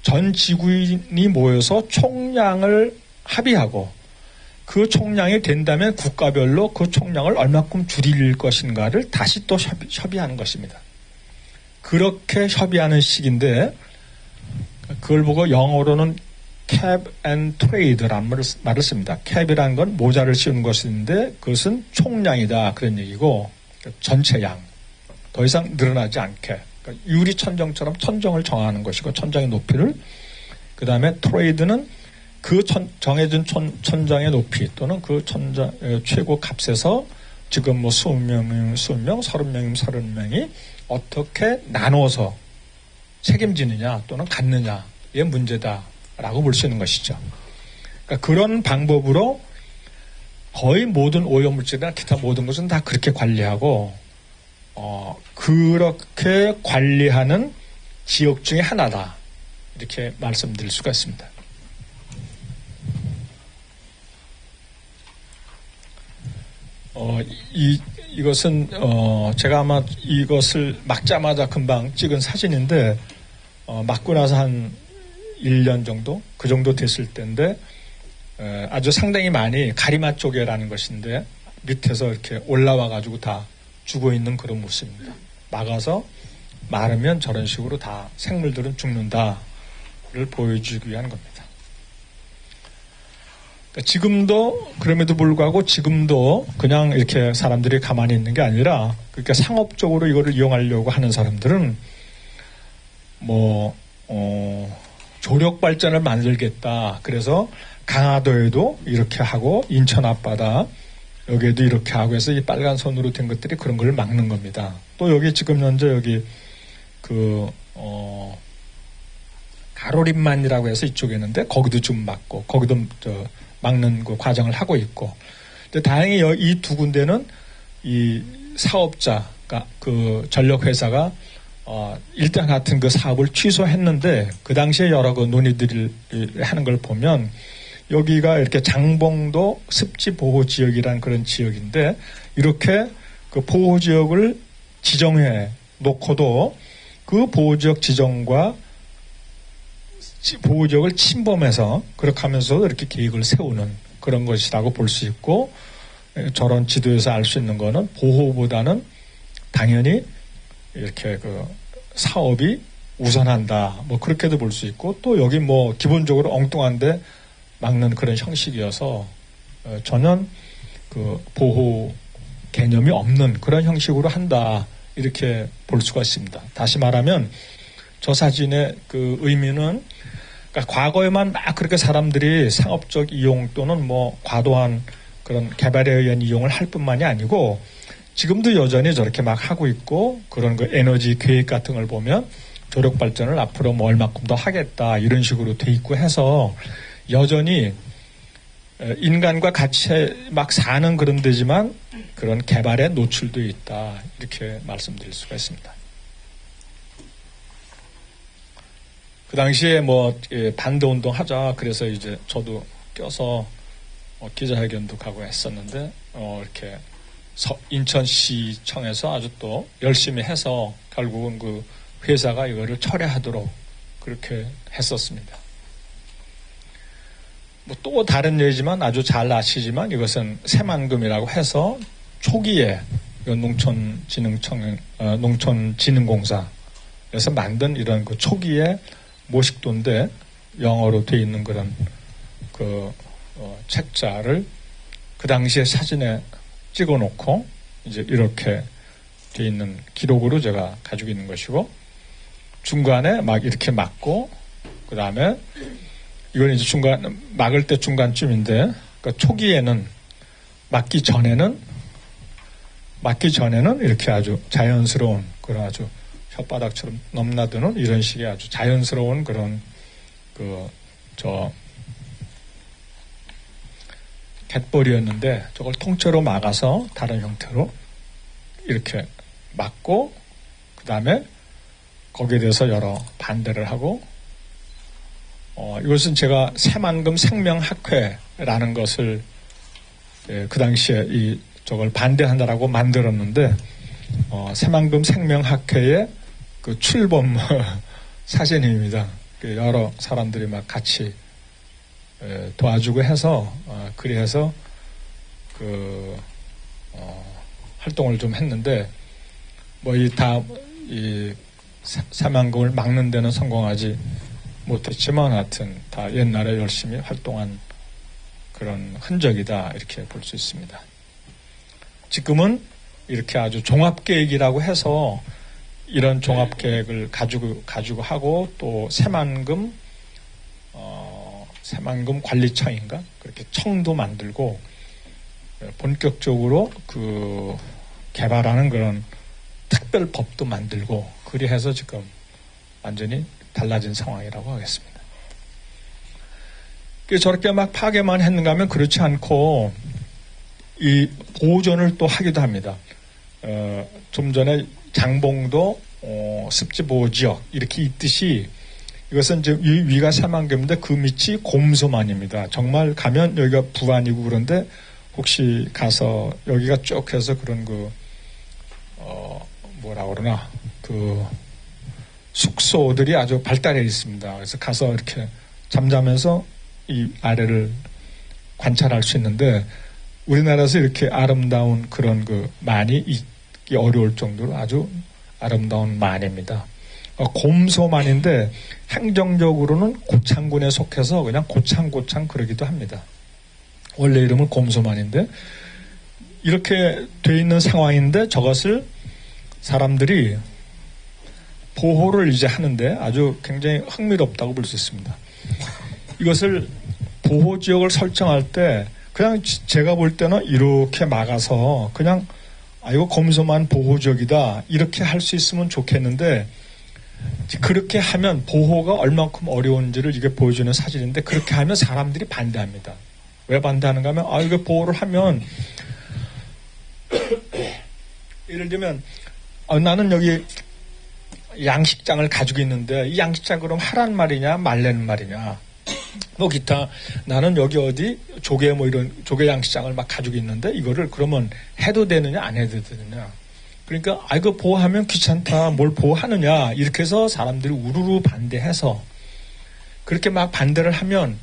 전 지구인이 모여서 총량을 합의하고 그 총량이 된다면 국가별로 그 총량을 얼마큼 줄일 것인가를 다시 또 협의하는 것입니다. 그렇게 협의하는 시기인데 그걸 보고 영어로는 cap and trade라는 말을 씁니다. cap이라는 건 모자를 씌우는 것인데 그것은 총량이다 그런 얘기고 전체 양 더 이상 늘어나지 않게 그러니까 유리천정처럼 천정을 정하는 것이고 천정의 높이를 그 다음에 trade는 그 정해진 천정의 높이 또는 그 천정 최고 값에서 지금 뭐 20명이면 20명, 30명이면 30명이 어떻게 나눠서 책임지느냐 또는 갖느냐의 문제다라고 볼 수 있는 것이죠. 그러니까 그런 방법으로 거의 모든 오염물질이나 기타 모든 것은 다 그렇게 관리하고 그렇게 관리하는 지역 중에 하나다 이렇게 말씀드릴 수가 있습니다. 이것은 제가 아마 이것을 막자마자 금방 찍은 사진인데 막고 나서 한 1년 정도 그 정도 됐을 때인데 아주 상당히 많이 가리마 쪼개라는 것인데 밑에서 이렇게 올라와 가지고 다 죽어 있는 그런 모습입니다. 막아서 마르면 저런 식으로 다 생물들은 죽는다를 보여주기 위한 겁니다. 그러니까 지금도 그럼에도 불구하고 지금도 그냥 이렇게 사람들이 가만히 있는 게 아니라 그러니까 상업적으로 이거를 이용하려고 하는 사람들은 조력 발전을 만들겠다. 그래서 강화도에도 이렇게 하고 인천 앞바다 여기에도 이렇게 하고 해서 이 빨간 선으로 된 것들이 그런 걸 막는 겁니다. 또 여기 지금 현재 여기 가로림만이라고 해서 이쪽에 있는데 거기도 좀 막고 거기도 막는 그 과정을 하고 있고. 근데 다행히 이 두 군데는 이 사업자가 그 전력회사가 일단 같은 그 사업을 취소했는데 그 당시에 여러 그 논의들을 하는 걸 보면 여기가 이렇게 장봉도 습지보호지역이라는 그런 지역인데 이렇게 그 보호지역을 지정해 놓고도 그 보호지역 지정과 보호지역을 침범해서 그렇게 하면서 이렇게 계획을 세우는 그런 것이라고 볼 수 있고 저런 지도에서 알 수 있는 거는 보호보다는 당연히 이렇게 그 사업이 우선한다. 뭐 그렇게도 볼 수 있고 또 여기 뭐 기본적으로 엉뚱한데 막는 그런 형식이어서 전혀 그 보호 개념이 없는 그런 형식으로 한다. 이렇게 볼 수가 있습니다. 다시 말하면 저 사진의 그 의미는 그러니까 과거에만 막 그렇게 사람들이 상업적 이용 또는 뭐 과도한 그런 개발에 의한 이용을 할 뿐만이 아니고 지금도 여전히 저렇게 막 하고 있고 그런 그 에너지 계획 같은 걸 보면 조력 발전을 앞으로 뭐 얼마큼 더 하겠다 이런 식으로 돼 있고 해서 여전히 인간과 같이 막 사는 그런 데지만 그런 개발에 노출되어 있다 이렇게 말씀드릴 수가 있습니다. 그 당시에 뭐 반대 운동 하자 그래서 이제 저도 껴서 기자회견도 가고 했었는데 이렇게 인천시청에서 아주 또 열심히 해서 결국은 그 회사가 이거를 철회하도록 그렇게 했었습니다. 뭐 또 다른 예지만 아주 잘 아시지만 이것은 새만금이라고 해서 초기에 농촌진흥공사에서 만든 이런 그 초기에 모식도인데 영어로 되어 있는 그런 그 책자를 그 당시에 사진에 찍어놓고 이제 이렇게 되어 있는 기록으로 제가 가지고 있는 것이고 중간에 막 이렇게 막고 그 다음에 이건 이제 막을 때 중간쯤인데 그러니까 초기에는 막기 전에는 이렇게 아주 자연스러운 그런 아주 혓바닥처럼 넘나드는 이런 식의 아주 자연스러운 그런 갯벌이었는데 저걸 통째로 막아서 다른 형태로 이렇게 막고 그 다음에 거기에 대해서 여러 반대를 하고 이것은 제가 새만금 생명학회라는 것을 그 당시에 저걸 반대한다라고 만들었는데 새만금 생명학회의 그 출범 사진입니다. 여러 사람들이 막 같이 도와주고 해서 그래서 활동을 좀 했는데 뭐 이 사망금을 막는 데는 성공하지 못했지만 하여튼 다 옛날에 열심히 활동한 그런 흔적이다 이렇게 볼 수 있습니다. 지금은 이렇게 아주 종합계획이라고 해서 이런 종합계획을 가지고 하고 또 새만금 관리청인가 그렇게 청도 만들고 본격적으로 개발하는 그런 특별법도 만들고 그리 해서 지금 완전히 달라진 상황이라고 하겠습니다. 저렇게 막 파괴만 했는가 하면 그렇지 않고 이 보존을 또 하기도 합니다. 좀 전에 장봉도 습지보호지역 이렇게 있듯이 이것은 이제 위가 새만금인데 그 밑이 곰소만입니다. 정말 가면 여기가 부안이고 그런데 혹시 가서 여기가 쭉 해서 그런 뭐라 그러나 숙소들이 아주 발달해 있습니다. 그래서 가서 이렇게 잠자면서 이 아래를 관찰할 수 있는데 우리나라에서 이렇게 아름다운 그런 만이 있기 어려울 정도로 아주 아름다운 만입니다. 곰소만인데 행정적으로는 고창군에 속해서 그냥 고창 그러기도 합니다. 원래 이름은 곰소만인데 이렇게 돼 있는 상황인데 저것을 사람들이 보호를 이제 하는데 아주 굉장히 흥미롭다고 볼 수 있습니다. 이것을 보호지역을 설정할 때 그냥 제가 볼 때는 이렇게 막아서 그냥 이거 곰소만 보호지역이다 이렇게 할 수 있으면 좋겠는데 그렇게 하면 보호가 얼만큼 어려운지를 이게 보여주는 사진인데 그렇게 하면 사람들이 반대합니다. 왜 반대하는가 하면 이거 보호를 하면 예를 들면 나는 여기 양식장을 가지고 있는데 이 양식장 그럼 하란 말이냐 말라는 말이냐 뭐 기타 나는 여기 어디 조개 뭐 이런 조개 양식장을 막 가지고 있는데 이거를 그러면 해도 되느냐 안 해도 되느냐 그러니까 이거 보호하면 귀찮다 뭘 보호하느냐 이렇게 해서 사람들이 우르르 반대해서 그렇게 막 반대를 하면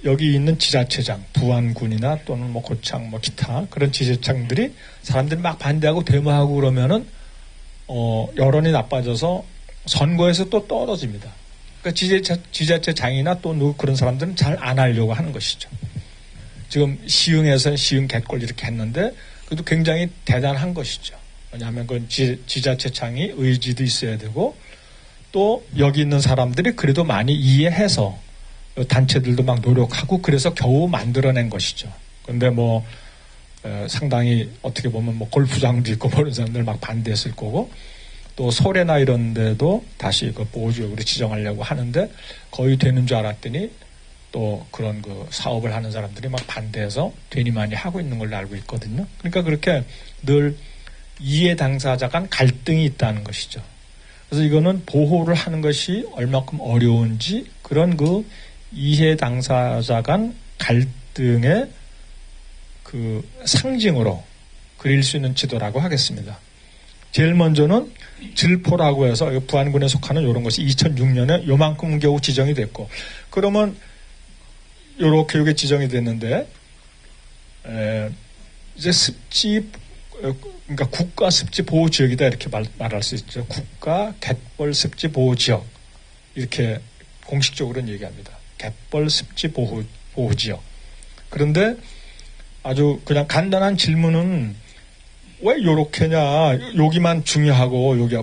여기 있는 지자체장 부안군이나 또는 뭐 고창 뭐 기타 그런 지자체장들이 사람들이 막 반대하고 데모하고 그러면은 여론이 나빠져서 선거에서 또 떨어집니다. 그러니까 지자체장이나 또 누구 그런 사람들은 잘 안 하려고 하는 것이죠. 지금 시흥에서는 시흥 갯골 이렇게 했는데 그것도 굉장히 대단한 것이죠. 왜냐하면 그건 지자체장이 의지도 있어야 되고 또 여기 있는 사람들이 그래도 많이 이해해서 단체들도 막 노력하고 그래서 겨우 만들어낸 것이죠. 그런데 뭐 상당히 어떻게 보면 뭐 골프장도 있고 그런 사람들 막 반대했을 거고 또 소래나 이런 데도 다시 보호지역으로 지정하려고 하는데 거의 되는 줄 알았더니 또 그런 사업을 하는 사람들이 막 반대해서 괜히 많이 하고 있는 걸로 알고 있거든요. 그러니까 그렇게 늘 이해 당사자 간 갈등이 있다는 것이죠. 그래서 이거는 보호를 하는 것이 얼마큼 어려운지 그런 이해 당사자 간 갈등의 상징으로 그릴 수 있는 지도라고 하겠습니다. 제일 먼저는 질포라고 해서 부안군에 속하는 이런 것이 2006년에 요만큼 겨우 지정이 됐고 그러면 요렇게 요게 지정이 됐는데 이제 그러니까 국가 습지 보호 지역이다 이렇게 말할 수 있죠. 국가 갯벌 습지 보호 지역 이렇게 공식적으로는 얘기합니다. 갯벌 습지 보호 지역. 그런데 아주 그냥 간단한 질문은 왜 요렇게냐 여기만 중요하고 여기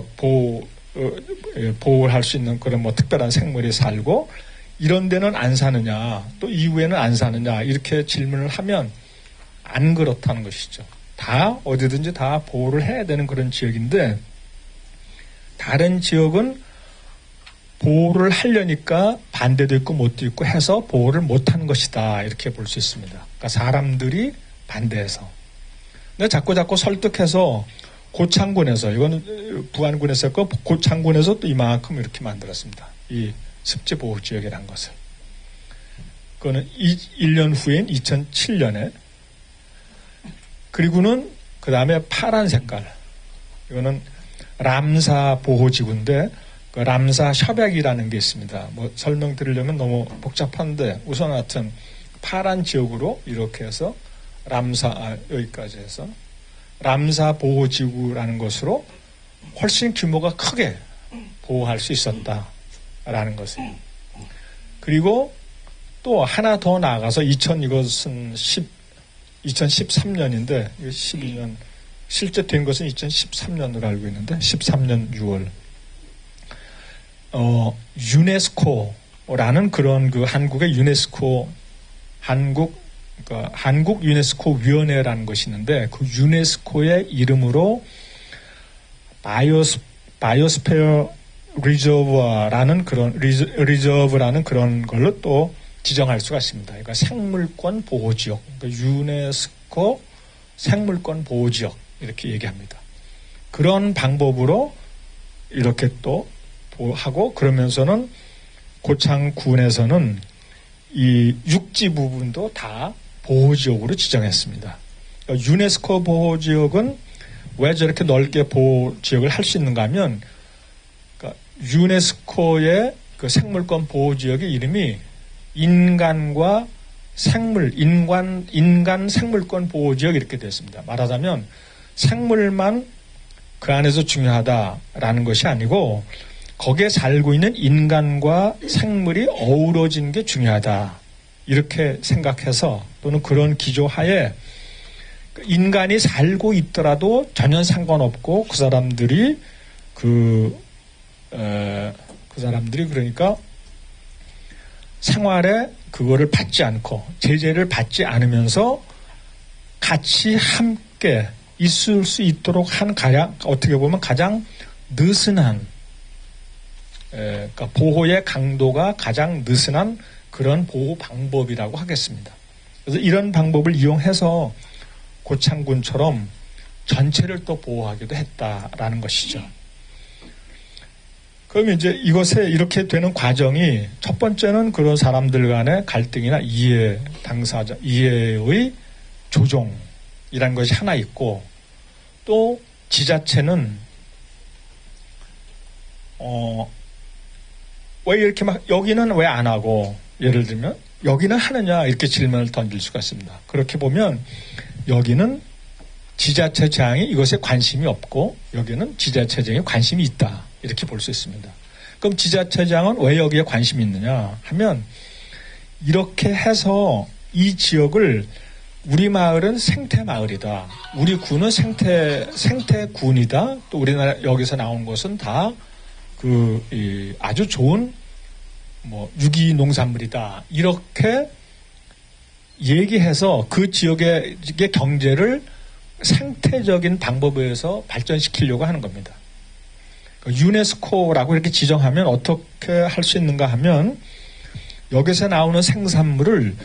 보호를 할 수 있는 그런 뭐 특별한 생물이 살고 이런 데는 안 사느냐 또 이후에는 안 사느냐 이렇게 질문을 하면 안 그렇다는 것이죠. 다 어디든지 다 보호를 해야 되는 그런 지역인데 다른 지역은 보호를 하려니까 반대도 있고 못도 있고 해서 보호를 못하는 것이다 이렇게 볼 수 있습니다. 그러니까 사람들이 반대해서 근데 자꾸 설득해서 고창군에서 이거는 부안군에서 했고 고창군에서 또 이만큼 이렇게 만들었습니다. 이 습지보호지역이라는 것을. 그거는 1년 후인 2007년에 그리고는 그 다음에 파란 색깔 이거는 람사 보호지구인데 그 람사 협약이라는 게 있습니다. 뭐 설명드리려면 너무 복잡한데 우선 하여튼 파란 지역으로 이렇게 해서 여기까지 해서 람사 보호지구라는 것으로 훨씬 규모가 크게 보호할 수 있었다라는 것을. 그리고 또 하나 더 나아가서 이것은 2013년인데 12년 실제 된 것은 2013년으로 알고 있는데 13년 6월 유네스코라는 그런 그 한국의 유네스코 한국 유네스코 위원회라는 것이 있는데 그 유네스코의 이름으로 바이오스페어 리저브라는 그런 걸로 또 지정할 수가 있습니다. 그러니까 생물권 보호지역, 그러니까 유네스코 생물권 보호지역 이렇게 얘기합니다. 그런 방법으로 이렇게 또 하고 그러면서는 고창군에서는 이 육지 부분도 다 보호지역으로 지정했습니다. 그러니까 유네스코 보호지역은 왜 저렇게 넓게 보호지역을 할 수 있는가 하면 그러니까 유네스코의 그 생물권 보호지역의 이름이 인간 생물권 보호지역 이렇게 됐습니다. 말하자면 생물만 그 안에서 중요하다라는 것이 아니고 거기에 살고 있는 인간과 생물이 어우러진 게 중요하다. 이렇게 생각해서 또는 그런 기조하에 인간이 살고 있더라도 전혀 상관없고 그 사람들이 그러니까 생활에 그거를 받지 않고 제재를 받지 않으면서 같이 함께 있을 수 있도록 한 어떻게 보면 가장 느슨한 그러니까 보호의 강도가 가장 느슨한 그런 보호 방법이라고 하겠습니다. 그래서 이런 방법을 이용해서 고창군처럼 전체를 또 보호하기도 했다라는 것이죠. 그럼 이제 이것에 이렇게 되는 과정이 첫 번째는 그런 사람들 간의 갈등이나 이해의 조정이라는 것이 하나 있고 또 지자체는 왜 이렇게 막 여기는 왜 안 하고 예를 들면 여기는 하느냐 이렇게 질문을 던질 수가 있습니다. 그렇게 보면 여기는 지자체장이 이것에 관심이 없고 여기는 지자체장이 관심이 있다 이렇게 볼 수 있습니다. 그럼 지자체장은 왜 여기에 관심이 있느냐 하면 이렇게 해서 이 지역을 우리 마을은 생태마을이다. 우리 군은 생태군이다. 또 우리나라 여기서 나온 것은 다 아주 좋은 유기 농산물이다. 이렇게 얘기해서 그 지역의 경제를 생태적인 방법에 의해서 발전시키려고 하는 겁니다. 유네스코라고 이렇게 지정하면 어떻게 할 수 있는가 하면 여기서 나오는 생산물을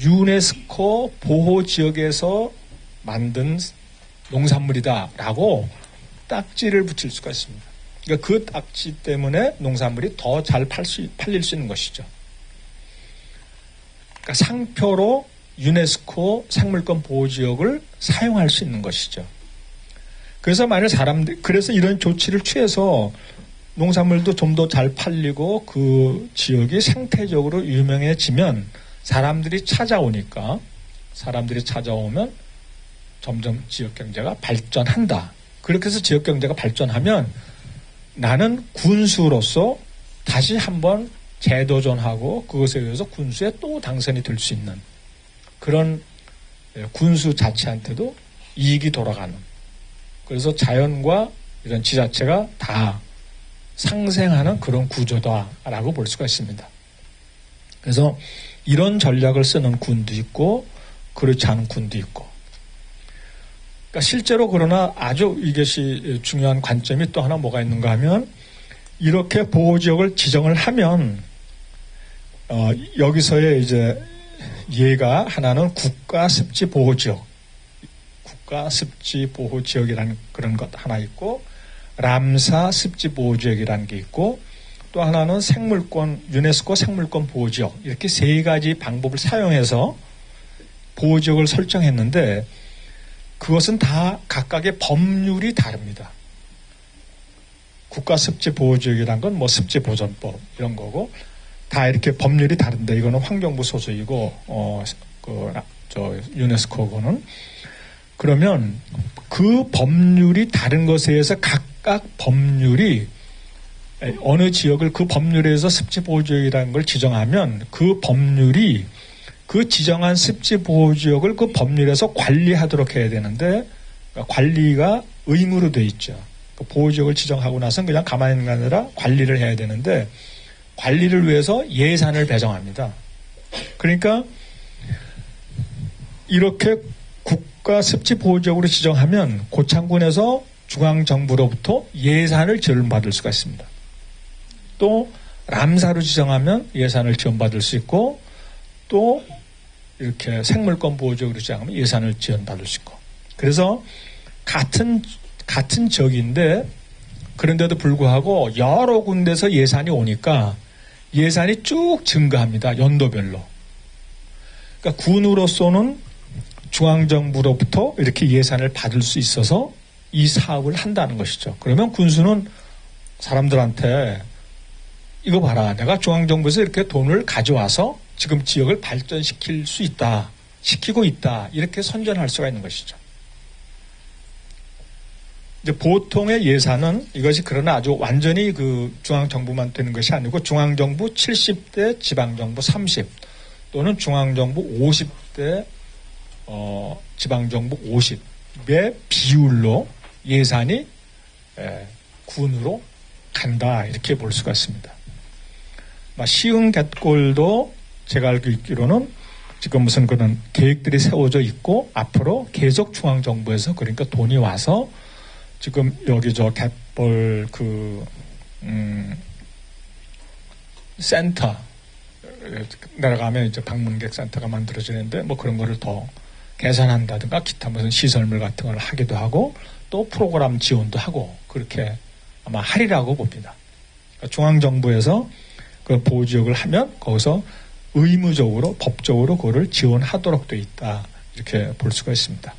유네스코 보호지역에서 만든 농산물이다라고 딱지를 붙일 수가 있습니다. 그러니까 그 딱지 때문에 농산물이 더 잘 팔릴 수 있는 것이죠. 그러니까 상표로 유네스코 생물권 보호지역을 사용할 수 있는 것이죠. 그래서 그래서 이런 조치를 취해서 농산물도 좀 더 잘 팔리고 그 지역이 생태적으로 유명해지면 사람들이 찾아오면 점점 지역 경제가 발전한다. 그렇게 해서 지역 경제가 발전하면 나는 군수로서 다시 한번 재도전하고 그것에 의해서 군수에 또 당선이 될 수 있는 그런 군수 자체한테도 이익이 돌아가는 그래서 자연과 이런 지자체가 다 상생하는 그런 구조다라고 볼 수가 있습니다. 그래서 이런 전략을 쓰는 군도 있고 그렇지 않은 군도 있고 그러니까 실제로 그러나 아주 이것이 중요한 관점이 또 하나 뭐가 있는가 하면 이렇게 보호지역을 지정을 하면 여기서의 이제 예가 하나는 국가습지보호지역이라는 그런 것 하나 있고 람사 습지보호지역이라는 게 있고 또 하나는 유네스코 생물권 보호지역 이렇게 세 가지 방법을 사용해서 보호지역을 설정했는데 그것은 다 각각의 법률이 다릅니다. 국가습지보호지역이란 건 뭐 습지보전법 이런 거고 다 이렇게 법률이 다른데 이거는 환경부 소속이고 유네스코고는 그러면 그 법률이 다른 것에 의해서 각각 법률이 어느 지역을 그 법률에서 습지보호지역이라는 걸 지정하면 그 법률이 그 지정한 습지보호지역을 그 법률에서 관리하도록 해야 되는데 관리가 의무로 돼 있죠. 그 보호지역을 지정하고 나서는 그냥 가만히 있는 게 아니라 관리를 해야 되는데 관리를 위해서 예산을 배정합니다. 그러니까 이렇게 국가 습지보호지역으로 지정하면 고창군에서 중앙정부로부터 예산을 지원받을 수가 있습니다. 또 람사로 지정하면 예산을 지원받을 수 있고 또 이렇게 생물권 보호지역으로 지정하면 예산을 지원받을 수 있고 그래서 같은 지역인데 그런데도 불구하고 여러 군데서 예산이 오니까 예산이 쭉 증가합니다. 연도별로. 그러니까 군으로서는 중앙정부로부터 이렇게 예산을 받을 수 있어서 이 사업을 한다는 것이죠. 그러면 군수는 사람들한테 이거 봐라. 내가 중앙정부에서 이렇게 돈을 가져와서 지금 지역을 발전시킬 수 있다. 시키고 있다. 이렇게 선전할 수가 있는 것이죠. 이제 보통의 예산은 이것이 그러나 아주 완전히 그 중앙정부만 되는 것이 아니고 중앙정부 70대 지방정부 30 또는 중앙정부 50대 지방정부 50의 비율로 예산이 군으로 간다 이렇게 볼 수가 있습니다. 시흥 갯골도 제가 알고 있기로는 지금 무슨 그런 계획들이 세워져 있고 앞으로 계속 중앙정부에서 그러니까 돈이 와서 지금 여기 저 갯벌 센터 내려가면 이제 방문객 센터가 만들어지는데 뭐 그런 거를 더 개선한다든가 기타 무슨 시설물 같은 걸 하기도 하고 또 프로그램 지원도 하고 그렇게 아마 하리라고 봅니다. 그러니까 중앙정부에서 그 보호지역을 하면 거기서 의무적으로 법적으로 그거를 지원하도록 돼 있다 이렇게 볼 수가 있습니다.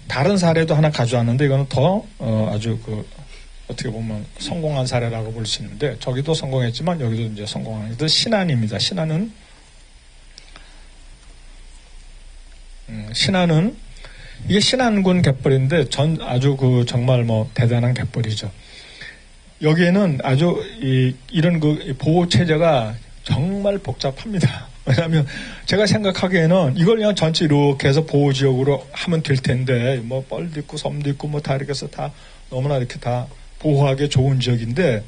다른 사례도 하나 가져왔는데 이거는 더 아주 어떻게 보면 성공한 사례라고 볼 수 있는데 저기도 성공했지만 여기도 이제 성공한 게 신안입니다. 신안은 이게 신안군 갯벌인데 아주 정말 뭐 대단한 갯벌이죠. 여기에는 아주 이런 보호 체제가 정말 복잡합니다. 왜냐하면 제가 생각하기에는 이걸 그냥 전체 이렇게 해서 보호지역으로 하면 될 텐데 뭐 뻘도 있고 섬도 있고 뭐 다 이렇게 해서 다 너무나 이렇게 다 보호하기 좋은 지역인데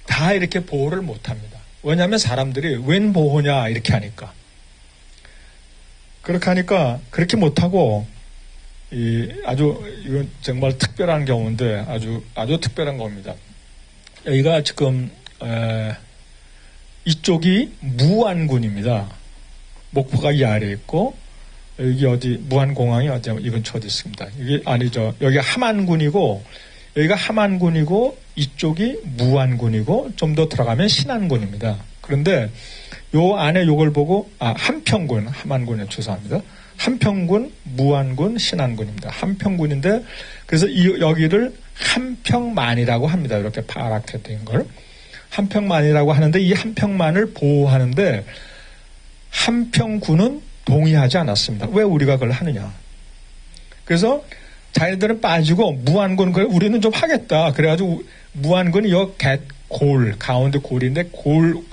다 이렇게 보호를 못합니다. 왜냐하면 사람들이 웬 보호냐 이렇게 하니까 그렇게 하니까 그렇게 못하고 이건 정말 특별한 경우인데 아주 특별한 겁니다. 여기가 지금 이쪽이 무안군입니다. 목포가 이 아래에 있고 여기 무안공항이 이 근처 어디 있습니다. 이게 아니죠. 여기가 함안군이고 여기가 함안군이고 이쪽이 무안군이고 좀 더 들어가면 신안군입니다. 그런데 요 안에 요걸 보고 한평군 함안군에 죄송합니다. 한평군, 무안군, 신안군입니다. 한평군인데 그래서 여기를 한평만이라고 합니다. 이렇게 파랗게 된 걸. 한평만이라고 하는데 이 한평만을 보호하는데 한평군은 동의하지 않았습니다. 왜 우리가 그걸 하느냐. 그래서 자기들은 빠지고 무안군 우리는 좀 하겠다. 그래가지고 무안군이 골 가운데 골인데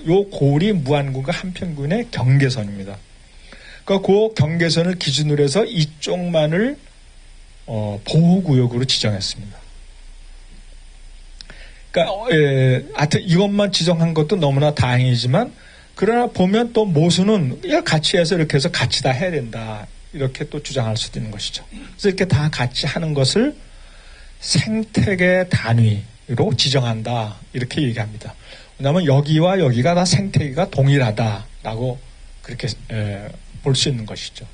요 골이 무안군과 한평군의 경계선입니다. 그러니까 그 경계선을 기준으로 해서 이쪽만을 보호구역으로 지정했습니다. 그러니까 하여튼 이것만 지정한 것도 너무나 다행이지만 그러나 보면 또 모수는 같이 해서 이렇게 해서 같이 다 해야 된다. 이렇게 또 주장할 수도 있는 것이죠. 그래서 이렇게 다 같이 하는 것을 생태계 단위로 지정한다. 이렇게 얘기합니다. 왜냐하면 여기와 여기가 다 생태계가 동일하다라고 그렇게 볼 수 있는 것이죠.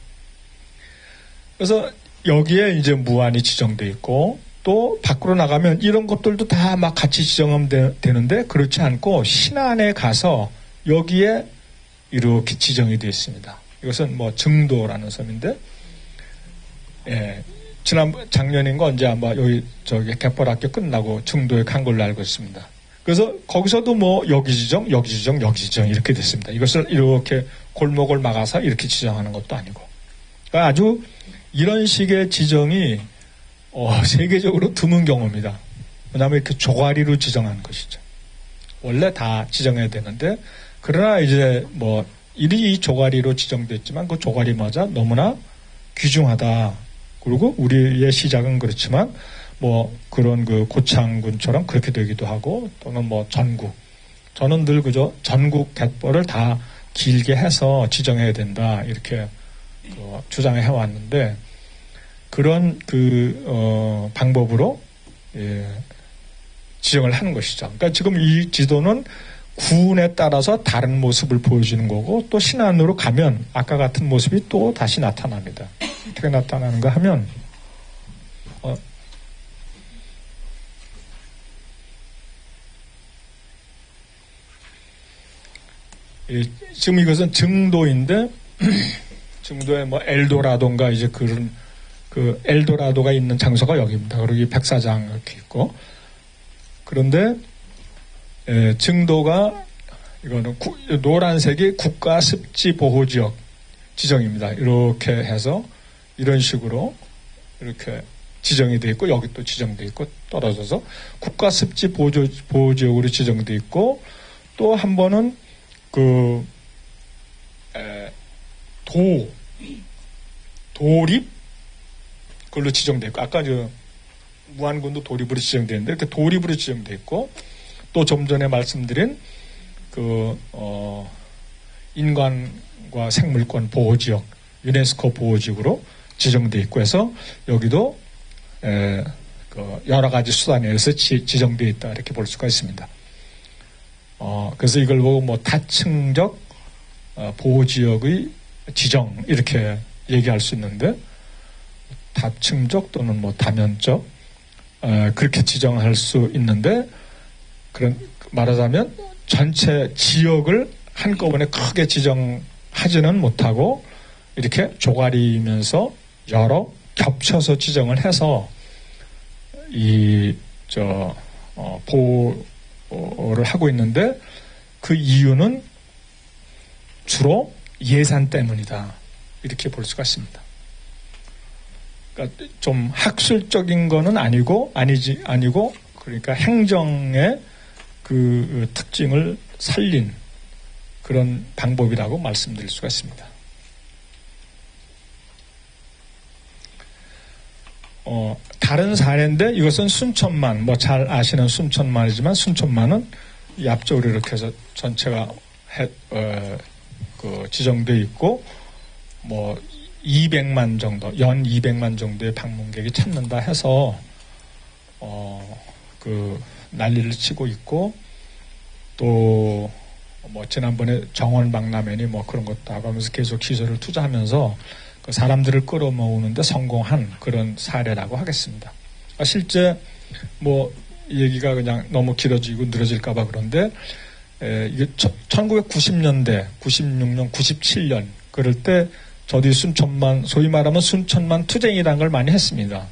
그래서 여기에 이제 무안이 지정되어 있고 또 밖으로 나가면 이런 것들도 다 막 같이 지정하면 되는데 그렇지 않고 신안에 가서 여기에 이렇게 지정이 되어 있습니다. 이것은 뭐 증도라는 섬인데 작년인가 언제 아마 여기 갯벌학교 끝나고 중도에 간 걸로 알고 있습니다. 그래서 거기서도 뭐 여기 지정 이렇게 됐습니다. 이것을 이렇게 골목을 막아서 이렇게 지정하는 것도 아니고. 그러니까 아주 이런 식의 지정이 세계적으로 드문 경우입니다. 왜냐하면 이렇게 조가리로 지정하는 것이죠. 원래 다 지정해야 되는데, 그러나 이제 뭐 이 조가리로 지정됐지만 그 조가리마저 너무나 귀중하다. 그리고 우리의 시작은 그렇지만 뭐 그런 그 고창군처럼 그렇게 되기도 하고, 또는 뭐 전국. 저는 늘 그저 전국 갯벌을 다 길게 해서 지정해야 된다 이렇게 주장해 왔는데, 그런 방법으로 지정을 하는 것이죠. 그러니까 지금 이 지도는 구운에 따라서 다른 모습을 보여주는 거고, 또 신안으로 가면 아까 같은 모습이 또 다시 나타납니다. 어떻게 나타나는가 하면 지금 이것은 증도인데 증도에 뭐 엘도라도인가 이제 그런 그 엘도라도가 있는 장소가 여기입니다. 그리고 백사장 이렇게 있고, 그런데 증도가 이거는 노란색이 국가습지보호지역 지정입니다. 이렇게 해서 이런 식으로 이렇게 지정이 되어 있고, 여기 또 지정되어 있고, 떨어져서 국가습지보호지역으로 지정되어 있고, 또 한 번은 도립 그걸로 지정되어 있고, 아까 무안군도 도립으로 지정되어 있는데 이렇게 도립으로 지정되어 있고, 또 좀 전에 말씀드린 인간과 생물권 보호지역 유네스코 보호지역으로 지정되어 있고 해서 여기도 여러 가지 수단에 의해서 지정되어 있다 이렇게 볼 수가 있습니다. 그래서 이걸 보고 뭐 다층적 보호지역의 지정 이렇게 얘기할 수 있는데, 다층적 또는 뭐 다면적 그렇게 지정할 수 있는데, 그런 말하자면 전체 지역을 한꺼번에 크게 지정하지는 못하고 이렇게 조가리면서 여러 겹쳐서 지정을 해서 보호를 하고 있는데, 그 이유는 주로 예산 때문이다 이렇게 볼 수가 있습니다. 그러니까 좀 학술적인 거는 아니고 그러니까 행정의 그 특징을 살린 그런 방법이라고 말씀드릴 수가 있습니다. 다른 사례인데 이것은 순천만, 뭐 잘 아시는 순천만이지만, 순천만은 이 앞쪽으로 이렇게 해서 전체가 지정되어 있고, 뭐 200만 정도, 연 200만 정도의 방문객이 찾는다 해서 난리를 치고 있고, 또 뭐 지난번에 정원박람회니 뭐 그런 것도 하고 하면서 계속 시설을 투자하면서 그 사람들을 끌어모으는데 성공한 그런 사례라고 하겠습니다. 실제 뭐 얘기가 그냥 너무 길어지고 늘어질까봐 그런데, 이게 1990년대, 96년, 97년 그럴 때 저도 순천만, 소위 말하면 순천만 투쟁이라는 걸 많이 했습니다.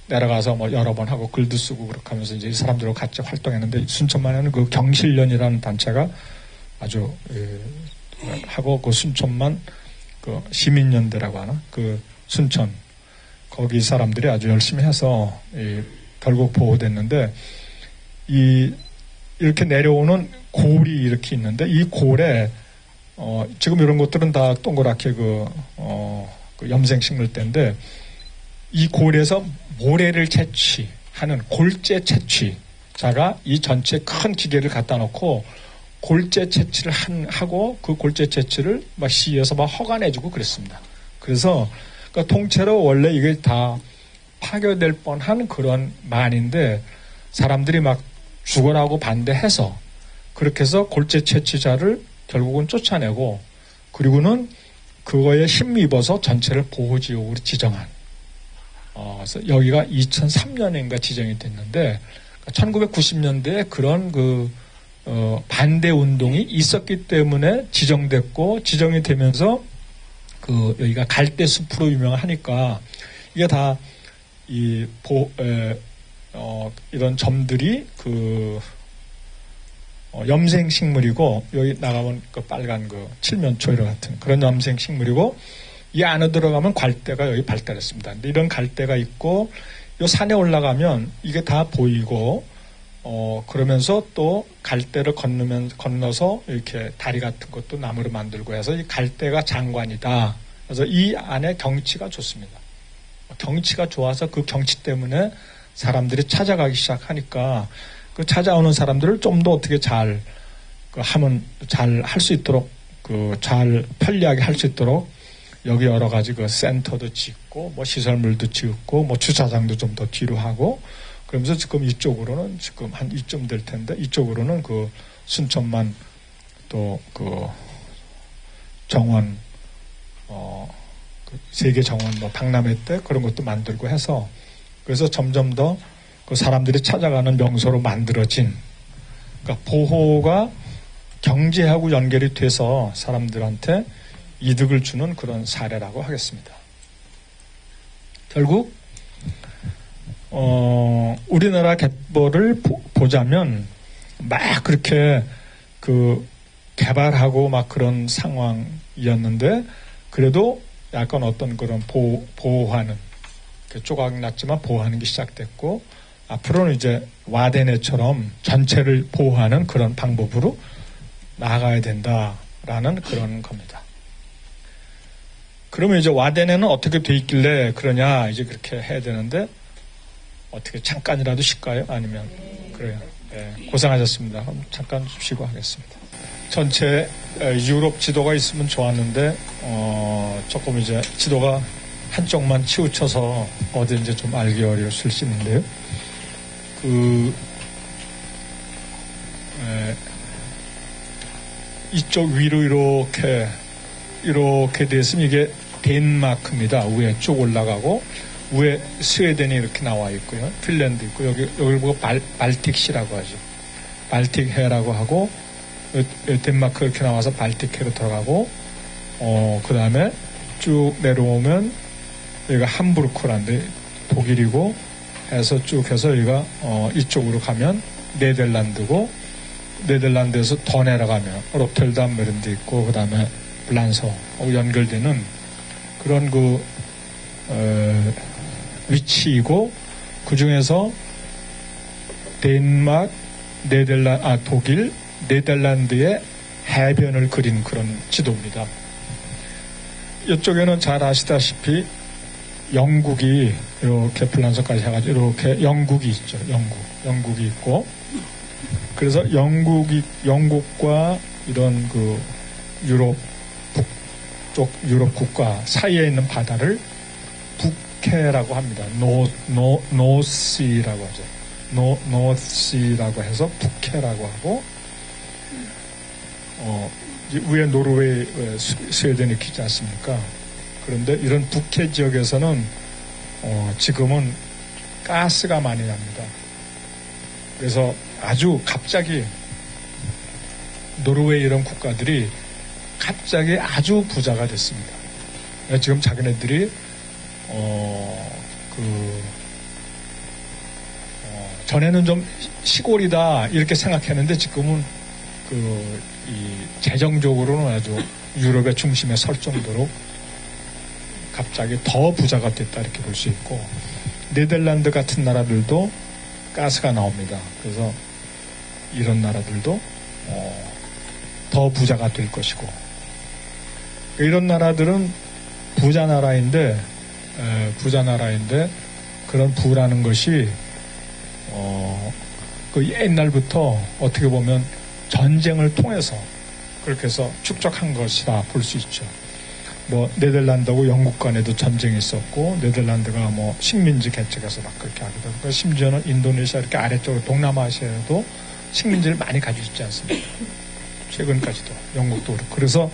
내려가서 뭐 여러 번 하고 글도 쓰고 그렇게 하면서 이제 사람들하고 같이 활동했는데, 순천만에는 그 경실련이라는 단체가 아주 하고, 그 순천만 그 시민연대라고 하나, 그 순천 거기 사람들이 아주 열심히 해서 결국 보호됐는데, 이렇게 내려오는 골이 이렇게 있는데, 이 골에 지금 이런 것들은 다 동그랗게 그 염생식물대인데, 이 골에서 모래를 채취하는 골재 채취자가 이 전체 큰 기계를 갖다 놓고 골재 채취를 하고, 그 골재 채취를 막 시에서 막 허가내주고 그랬습니다. 그래서 그러니까 통째로 원래 이게 다 파괴될 뻔한 그런 만인데, 사람들이 막 죽어라고 반대해서 그렇게 해서 골재 채취자를 결국은 쫓아내고, 그리고는 그거에 힘입어서 전체를 보호지역으로 지정한. 그래서 여기가 2003년인가 지정이 됐는데, 1990년대에 그런 반대 운동이 있었기 때문에 지정됐고, 지정이 되면서 여기가 갈대숲으로 유명하니까 이게 다 이런 점들이 염생 식물이고, 여기 나가면 그 빨간 칠면초이로 같은 그런 염생 식물이고, 이 안에 들어가면 갈대가 여기 발달했습니다. 근데 이런 갈대가 있고, 요 산에 올라가면 이게 다 보이고, 그러면서 또 갈대를 건너서 이렇게 다리 같은 것도 나무로 만들고 해서 이 갈대가 장관이다. 그래서 이 안에 경치가 좋습니다. 경치가 좋아서 그 경치 때문에 사람들이 찾아가기 시작하니까 그 찾아오는 사람들을 좀 더 어떻게 잘 하면 잘 할 수 있도록 잘 편리하게 할 수 있도록 여기 여러 가지 센터도 짓고 뭐 시설물도 짓고 뭐 주차장도 좀 더 뒤로 하고 그러면서 지금 이쪽으로는 지금 한 이쯤 될 텐데 이쪽으로는 순천만 또 정원 세계 정원 뭐 박람회 때 그런 것도 만들고 해서 그래서 점점 더 사람들이 찾아가는 명소로 만들어진 그러니까 보호가 경제하고 연결이 돼서 사람들한테 이득을 주는 그런 사례라고 하겠습니다. 결국 우리나라 갯벌을 보자면 막 그렇게 개발하고 막 그런 상황이었는데 그래도 약간 어떤 그런 보호하는 조각났지만 보호하는 게 시작됐고 앞으로는 이제 와데네처럼 전체를 보호하는 그런 방법으로 나아가야 된다라는 그런 겁니다. 그러면 이제 와데네는 어떻게 돼 있길래 그러냐 이제 그렇게 해야 되는데 어떻게 잠깐이라도 쉴까요? 아니면 그래요. 네, 고생하셨습니다. 그럼 잠깐 쉬고 하겠습니다. 전체 유럽 지도가 있으면 좋았는데 조금 이제 지도가 한쪽만 치우쳐서 어딘지 좀 알기 어려울 수 있는데요. 이쪽 위로 이렇게 됐으면 이게 덴마크입니다. 위에 쭉 올라가고 위에 스웨덴이 이렇게 나와 있고요. 핀란드 있고 여기를 보고 발틱시라고 하죠. 발틱해라고 하고 덴마크 이렇게 나와서 발틱해로 들어가고 그 다음에 쭉 내려오면 여기가 함부르크란데 독일이고 해서 쭉 해서 여기가 이쪽으로 가면 네덜란드고 네덜란드에서 더 내려가면 로텔담 이런 데 있고 그 다음에 블란서 연결되는 그런 위치이고 그 중에서 덴마크, 독일, 네덜란드의 해변을 그린 그런 지도입니다. 이쪽에는 잘 아시다시피 영국이 이렇게 플란서까지 해가지고 이렇게 영국이 있죠. 영국이 있고 그래서 영국과 이런 유럽 북쪽 유럽 국가 사이에 있는 바다를 북해라고 합니다. 노시라고 하죠. 노시라고 해서 북해라고 하고 위에 노르웨이 스웨덴이 있지 않습니까? 그런데 이런 북해 지역에서는 지금은 가스가 많이 납니다. 그래서 아주 갑자기 노르웨이 이런 국가들이 갑자기 아주 부자가 됐습니다. 지금 자기네들이 전에는 좀 시골이다 이렇게 생각했는데 지금은 이 재정적으로는 아주 유럽의 중심에 설 정도로 갑자기 더 부자가 됐다 이렇게 볼 수 있고 네덜란드 같은 나라들도 가스가 나옵니다. 그래서 이런 나라들도 더 부자가 될 것이고 이런 나라들은 부자 나라인데 그런 부라는 것이 옛날부터 어떻게 보면 전쟁을 통해서 그렇게 해서 축적한 것이다 볼 수 있죠. 네덜란드하고 영국 간에도 전쟁이 있었고 네덜란드가 식민지 개척해서 막 그렇게 하기도 하고 심지어는 인도네시아 이렇게 아래쪽으로 동남아시아에도 식민지를 많이 가지고 있지 않습니까? 최근까지도 영국도 그렇고 그래서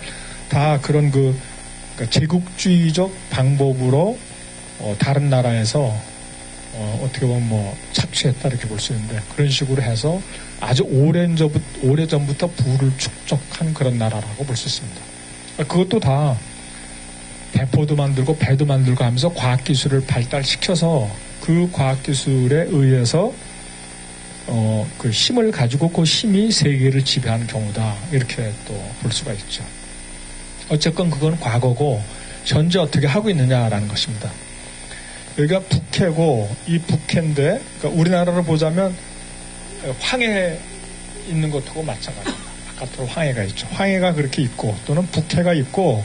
다 그런 그러니까 제국주의적 방법으로 다른 나라에서 어떻게 보면 착취했다 이렇게 볼 수 있는데 그런 식으로 해서 아주 오래전부터 부를 축적한 그런 나라라고 볼 수 있습니다. 그것도 다 대포도 만들고 배도 만들고 하면서 과학기술을 발달시켜서 그 과학기술에 의해서 그 힘을 가지고 그 힘이 세계를 지배하는 경우다. 이렇게 또 볼 수가 있죠. 어쨌건 그건 과거고 현재 어떻게 하고 있느냐라는 것입니다. 여기가 북해고 이 북해인데 그러니까 우리나라로 보자면 황해 있는 것하고 마찬가지입니다. 바깥으로 황해가 있죠. 황해가 그렇게 있고 또는 북해가 있고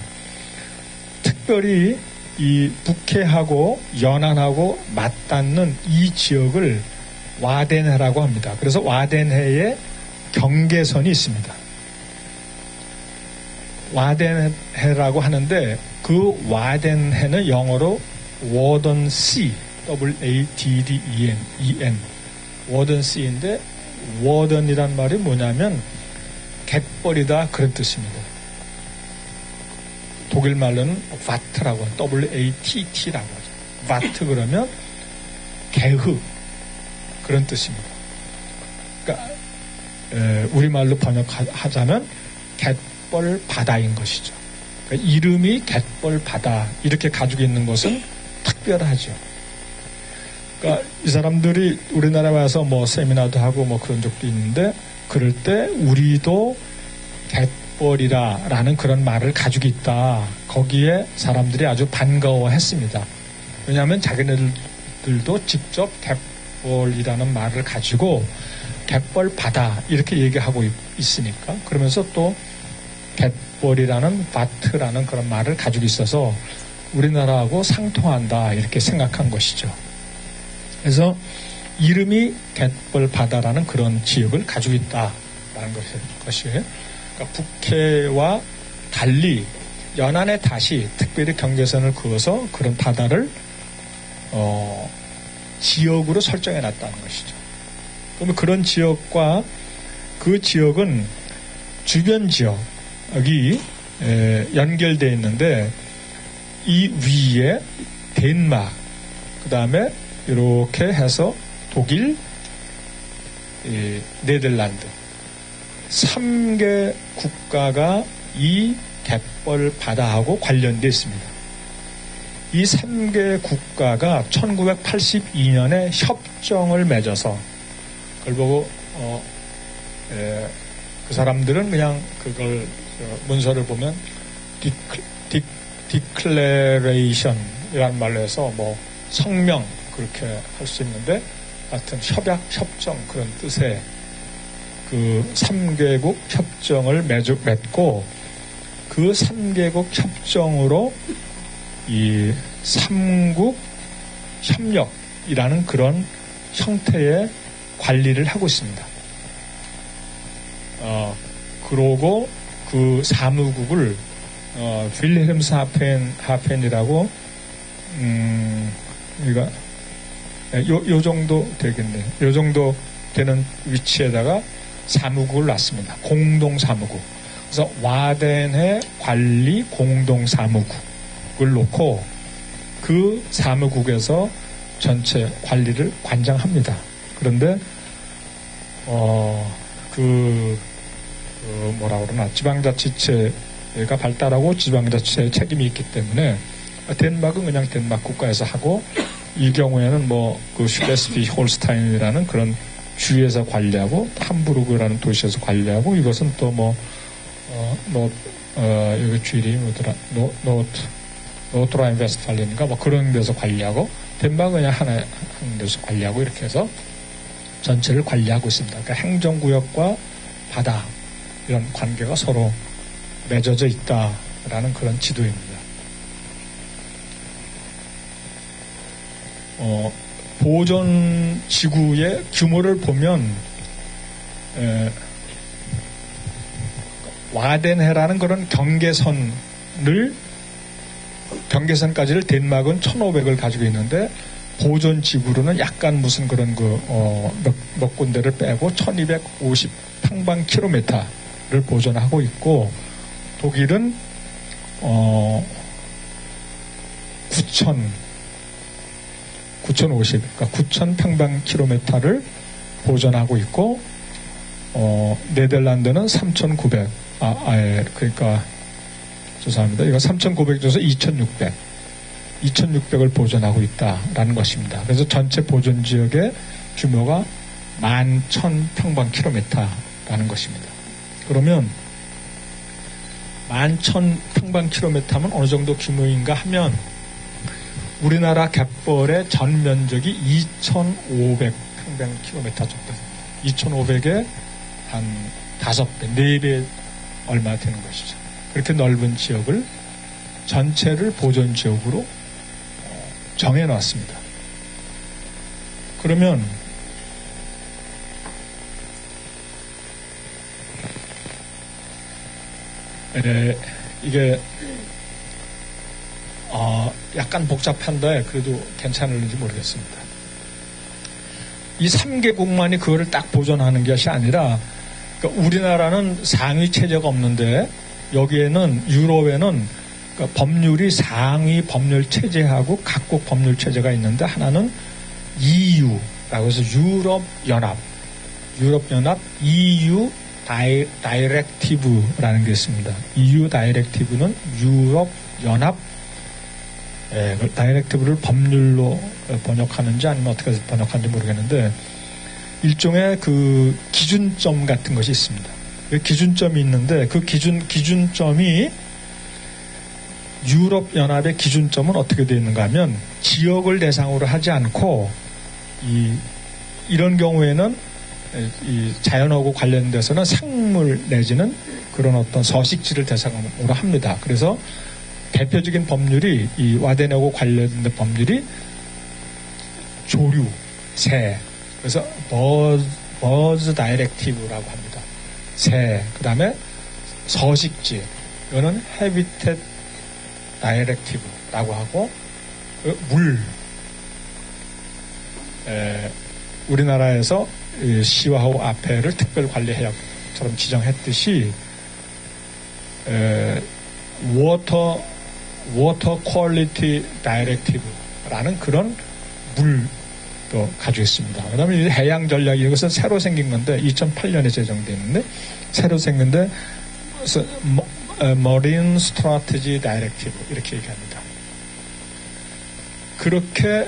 특별히 이 북해하고 연안하고 맞닿는 이 지역을 와덴해라고 합니다. 그래서 와덴해에 경계선이 있습니다. 와덴해라고 하는데 그 와덴해는 영어로 워던 씨, WADDEN, 워던 씨인데 워던이란 말이 뭐냐면 갯벌이다 그런 뜻입니다. 독일 말로는 와트라고 WATT라고 하죠. 와트 그러면 개흙 그런 뜻입니다. 그러니까 우리말로 번역하자면 갯벌 바다인 것이죠. 그러니까 이름이 갯벌 바다 이렇게 가지고 있는 것은 특별하죠. 그러니까 이 사람들이 우리나라에 와서 뭐 세미나도 하고 뭐 그런 적도 있는데 그럴 때 우리도 갯벌이라는 그런 말을 가지고 있다. 거기에 사람들이 아주 반가워했습니다. 왜냐하면 자기네들도 직접 갯벌이라는 말을 가지고 갯벌 바다 이렇게 얘기하고 있으니까 그러면서 또 갯벌이라는 바트라는 그런 말을 가지고 있어서 우리나라하고 상통한다 이렇게 생각한 것이죠. 그래서 이름이 갯벌 바다라는 그런 지역을 가지고 있다라는 것이에요. 그러니까 북해와 달리 연안에 다시 특별히 경계선을 그어서 그런 바다를 지역으로 설정해 놨다는 것이죠. 그러면 그런 지역과 그 지역은 주변 지역이 연결되어 있는데 이 위에 덴마크, 그 다음에 이렇게 해서 독일, 네덜란드 3개 국가가 이 갯벌 바다하고 관련되어 있습니다. 이 3개 국가가 1982년에 협정을 맺어서 그걸 보고 그 사람들은 그냥 그걸 문서를 보면 디클레레이션이라는 말로 해서 뭐 성명 그렇게 할 수 있는데 하여튼 협정 그런 뜻의 그 3개국 협정을 맺고 그 3개국 협정으로 이 3국 협력이라는 그런 형태의 관리를 하고 있습니다. 그러고 그 사무국을 윌헬름스 하펜이라고 우리가 요 정도 되겠네요. 요 정도 되는 위치에다가 사무국을 놨습니다. 공동 사무국. 그래서 와덴해 관리 공동 사무국을 놓고 그 사무국에서 전체 관리를 관장합니다. 그런데 뭐라 그러나 지방자치체가 발달하고 지방자치체의 책임이 있기 때문에 덴마크는 그냥 덴마크 국가에서 하고 이 경우에는 그 슐레스비 홀스타인이라는 그런 주에서 관리하고 함부르크라는 도시에서 관리하고 이것은 또 여기 주 이름이 뭐더라 노트라인 베스트팔린인가 그런 데서 관리하고 덴마크 그냥 한 데서 관리하고 이렇게 해서 전체를 관리하고 있습니다. 그러니까 행정구역과 바다 이런 관계가 서로 맺어져 있다라는 그런 지도입니다. 보존 지구의 규모를 보면 와덴해라는 그런 경계선까지를 덴마크는 1500을 가지고 있는데 보존 지구로는 약간 무슨 그런 몇 군데를 빼고 1250 평방 킬로미터를 보존하고 있고 독일은 9,050, 그러니까 9,000 평방 킬로미터를 보존하고 있고, 네덜란드는 3,900, 그러니까 죄송합니다. 이거 3,900 중에서 2,600. 2,600을 보존하고 있다라는 것입니다. 그래서 전체 보존 지역의 규모가 11,000평방킬로미터라는 것입니다. 그러면 11,000평방킬로미터 하면 어느 정도 규모인가 하면 우리나라 갯벌의 전 면적이 2,500평방킬로미터 정도. 2,500에 한 5배, 4배 얼마 되는 것이죠. 그렇게 넓은 지역을 전체를 보존 지역으로 정해놨습니다. 그러면 이게 약간 복잡한데 그래도 괜찮을지 모르겠습니다. 이 3개국만이 그거를 딱 보존하는 것이 아니라 그러니까 우리나라는 상위 체제가 없는데 여기에는 유럽에는 그러니까 법률이 상위 법률 체제하고 각국 법률 체제가 있는데 하나는 EU라고 해서 유럽연합 EU 다이렉티브라는 게 있습니다. EU 다이렉티브는 유럽연합 다이렉티브를 법률로 번역하는지 아니면 어떻게 번역하는지 모르겠는데 일종의 그 기준점 같은 것이 있습니다. 그 기준점이 있는데 그 기준점이 유럽연합의 기준점은 어떻게 되어 있는가 하면 지역을 대상으로 하지 않고 이런 경우에는 이 자연하고 관련돼서는 생물 내지는 그런 어떤 서식지를 대상으로 합니다. 그래서 대표적인 법률이 이 와덴하고 관련된 법률이 조류, 새, 그래서 버즈 다이렉티브라고 합니다. 새, 그 다음에 서식지, 이거는 해비텟 다이렉티브라고 하고 물, 우리나라에서 시와호 앞에를 특별관리해역처럼 지정했듯이 워터 퀄리티 다이렉티브라는 그런 물도 가지고 있습니다. 그 다음에 해양 전략 이것은 새로 생긴 건데 2008년에 제정됐는데 새로 생긴데 머린 스트래티지 다이렉티브 이렇게 얘기합니다. 그렇게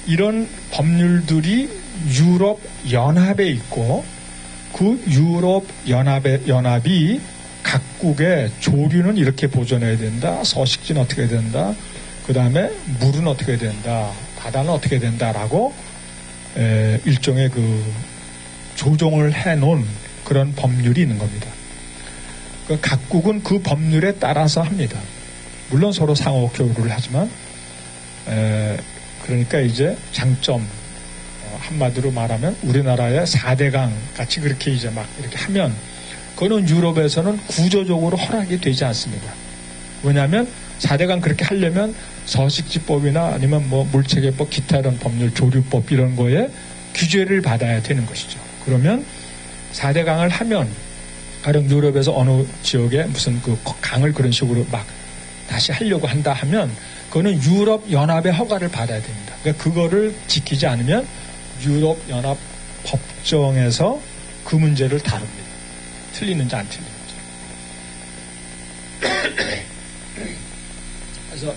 이런 법률들이 유럽 연합에 있고 그 유럽 연합이 각국의 조류는 이렇게 보존해야 된다, 서식지는 어떻게 해야 된다, 그 다음에 물은 어떻게 해야 된다, 바다는 어떻게 해야 된다라고 일종의 그 조정을 해놓은 그런 법률이 있는 겁니다. 각국은 그 법률에 따라서 합니다. 물론 서로 상호 교류를 하지만 그러니까 이제 장점 한마디로 말하면 우리나라의 4대강 같이 그렇게 이제 막 이렇게 하면 그거는 유럽에서는 구조적으로 허락이 되지 않습니다. 왜냐하면 4대강 그렇게 하려면 서식지법이나 아니면 뭐 물체계법, 기타 이런 법률, 조류법 이런 거에 규제를 받아야 되는 것이죠. 그러면 4대강을 하면 가령 유럽에서 어느 지역에 무슨 그 강을 그런 식으로 막 다시 하려고 한다 하면 그거는 유럽연합의 허가를 받아야 됩니다. 그러니까 그거를 지키지 않으면 유럽연합 법정에서 그 문제를 다룹니다. 틀리는지 안 틀리는지. 그래서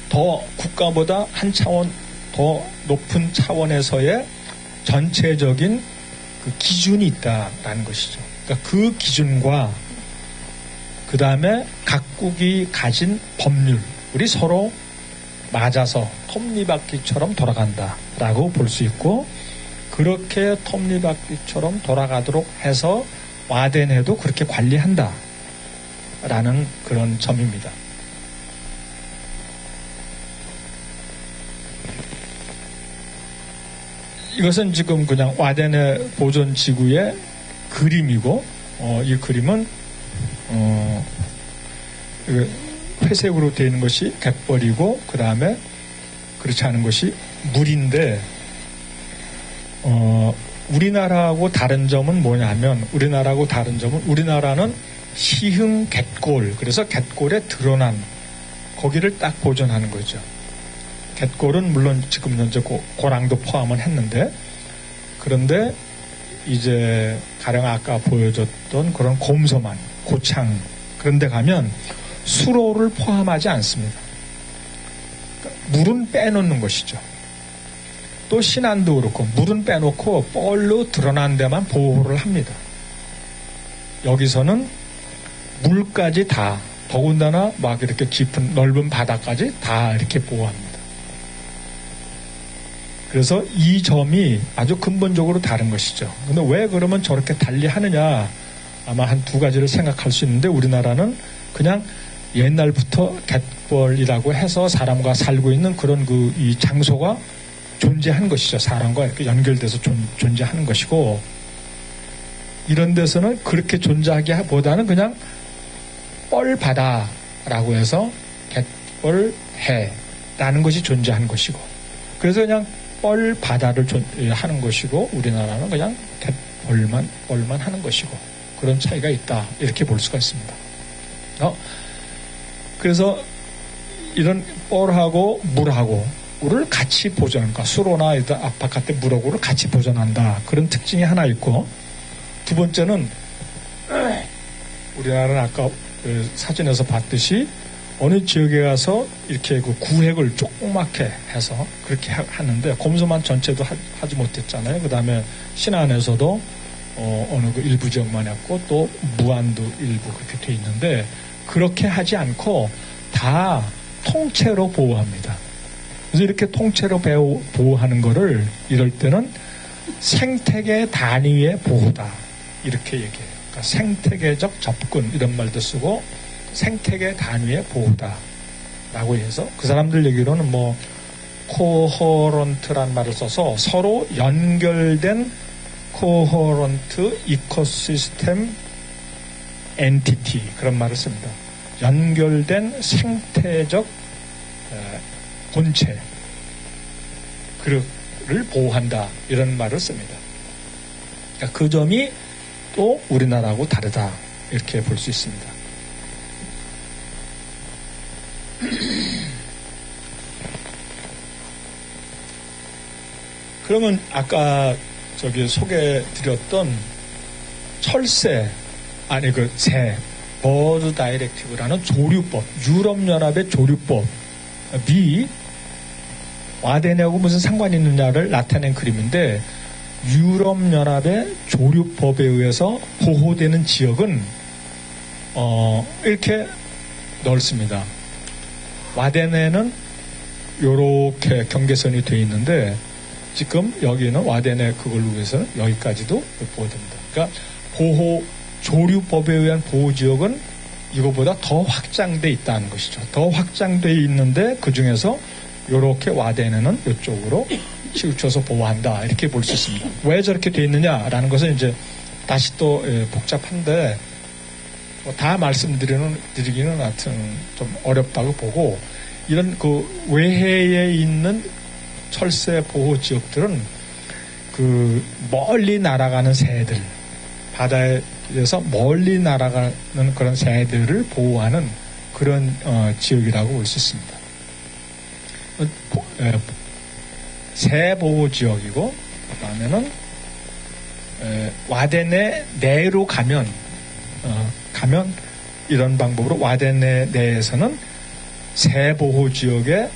더 국가보다 한 차원 더 높은 차원에서의 전체적인 그 기준이 있다라는 것이죠. 그러니까 그 기준과 그 다음에 각국이 가진 법률이 서로 맞아서 톱니바퀴처럼 돌아간다라고 볼 수 있고 그렇게 톱니바퀴처럼 돌아가도록 해서 와덴해도 그렇게 관리한다라는 그런 점입니다. 이것은 지금 그냥 와덴해 보존 지구의 그림이고 이 그림은 회색으로 되어 있는 것이 갯벌이고 그 다음에 그렇지 않은 것이 물인데 우리나라하고 다른 점은 뭐냐면 우리나라는 시흥 갯골 그래서 갯골에 드러난 거기를 딱 보존하는 거죠. 갯골은 물론 지금 현재 고랑도 포함은 했는데 그런데 이제 가령 아까 보여줬던 그런 곰소만 고창 그런데 가면 수로를 포함하지 않습니다. 물은 빼놓는 것이죠. 또 신안도 그렇고 물은 빼놓고 뻘로 드러난 데만 보호를 합니다. 여기서는 물까지 다, 더군다나 막 이렇게 깊은 넓은 바다까지 다 이렇게 보호합니다. 그래서 이 점이 아주 근본적으로 다른 것이죠. 근데 왜 그러면 저렇게 달리 하느냐? 아마 한 두 가지를 생각할 수 있는데, 우리나라는 그냥 옛날부터 갯벌이라고 해서 사람과 살고 있는 그런 이 장소가 존재한 것이죠. 사람과 이렇게 연결돼서 존재하는 것이고, 이런 데서는 그렇게 존재하기보다는 그냥 뻘바다라고 해서 갯벌해라는 것이 존재하는 것이고, 그래서 그냥 뻘바다를 하는 것이고, 우리나라는 그냥 갯벌만 하는 것이고, 그런 차이가 있다, 이렇게 볼 수가 있습니다. 그래서 이런 뻘하고 물을 같이 보존한다. 수로나 바깥에 물하고를 같이 보존한다. 그런 특징이 하나 있고, 두 번째는 우리나라는 아까 사진에서 봤듯이 어느 지역에 가서 이렇게 그 구획을 조그맣게 해서 그렇게 하는데, 검소만 전체도 하지 못했잖아요. 그 다음에 신안에서도 어느 그 일부 지역만 했고, 또 무안도 일부 그렇게 돼 있는데, 그렇게 하지 않고 다 통째로 보호합니다. 그래서 이렇게 통째로 보호하는 거를 이럴 때는 생태계 단위의 보호다, 이렇게 얘기해요. 그러니까 생태계적 접근, 이런 말도 쓰고 생태계 단위의 보호다 라고 해서, 그 사람들 얘기로는 뭐 코허런트란 말을 써서 서로 연결된 코허런트 이코시스템 엔티티, 그런 말을 씁니다. 연결된 생태적 본체, 그를 보호한다, 이런 말을 씁니다. 그러니까 그 점이 또 우리나라하고 다르다, 이렇게 볼 수 있습니다. 그러면 아까 소개드렸던 철새, 버드 다이렉티브라는 조류법, 유럽연합의 조류법이 와데네하고 무슨 상관이 있느냐를 나타낸 그림인데, 유럽연합의 조류법에 의해서 보호되는 지역은 이렇게 넓습니다. 와데네는 이렇게 경계선이 되어 있는데, 지금 여기는 와데네 그걸로 해서 여기까지도 보호됩니다. 그러니까 조류법에 의한 보호지역은 이거보다 더 확장돼 있다는 것이죠. 더 확장돼 있는데, 그 중에서 이렇게 와데네는 이쪽으로 치우쳐서 보호한다, 이렇게 볼 수 있습니다. 왜 저렇게 돼 있느냐라는 것은 이제 다시 또 복잡한데, 다 말씀드리기는 하여튼 좀 어렵다고 보고, 이런 그 외해에 있는 철새 보호 지역들은 그 멀리 날아가는 새들, 바다에서 멀리 날아가는 그런 새들을 보호하는 그런 지역이라고 볼 수 있습니다. 새 보호 지역이고, 그다음에는 와데네 내로 가면 이런 방법으로 와데네 내에서는 새 보호 지역의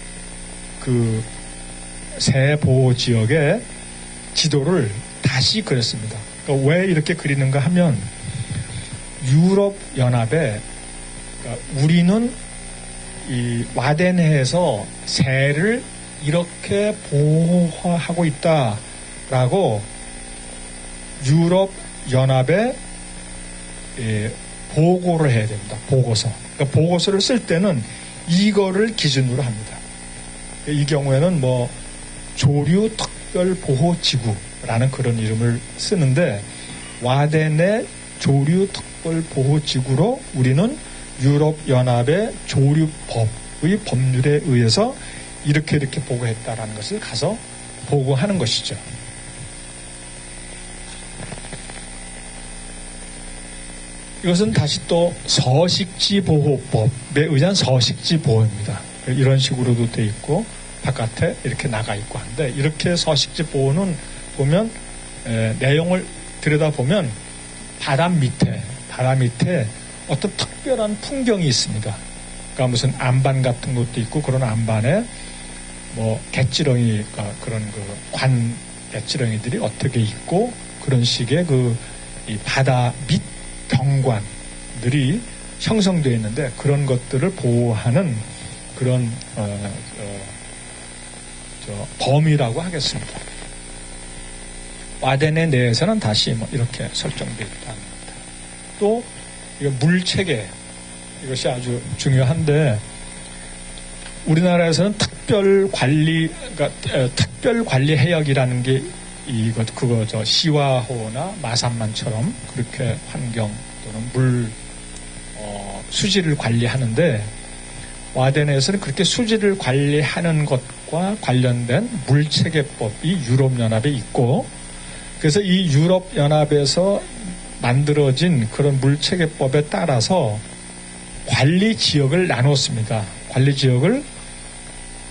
새 보호 지역의 지도를 다시 그렸습니다. 그러니까 왜 이렇게 그리는가 하면, 유럽 연합에, 그러니까 우리는 이 와데네에서 새를 이렇게 보호하고 있다라고 유럽 연합에 보고를 해야 됩니다. 보고서. 그러니까 보고서를 쓸 때는 이거를 기준으로 합니다. 이 경우에는 뭐 조류 특별 보호 지구라는 그런 이름을 쓰는데, 와데네 조류 특별 보호 지구로 우리는 유럽 연합의 조류법의 법률에 의해서 이렇게 보고했다라는 것을 가서 보고하는 것이죠. 이것은 다시 또 서식지 보호법에 의한 서식지 보호입니다. 이런 식으로도 돼 있고 바깥에 이렇게 나가 있고 한데, 이렇게 서식지 보호는 보면 내용을 들여다보면 바다 밑에 어떤 특별한 풍경이 있습니다. 그러니까 무슨 안반 같은 것도 있고 그런 안반에 뭐 갯지렁이가 그런 그 관 갯지렁이들이 어떻게 있고 그런 식의 그 이 바다 밑 경관들이 형성되어 있는데 그런 것들을 보호하는 그런 범위라고 하겠습니다. 와덴의 내에서는 다시 뭐 이렇게 설정되어 있다는 겁니다. 또 물체계 이것이 아주 중요한데 우리나라에서는 특별 관리 해역이라는 게 그거 시와호나 마산만처럼 그렇게 환경 또는 물 수질을 관리하는데 와덴에서는 그렇게 수질을 관리하는 것과 관련된 물체계법이 유럽연합에 있고 그래서 이 유럽연합에서 만들어진 그런 물체계법에 따라서 관리 지역을 나눴습니다. 관리 지역을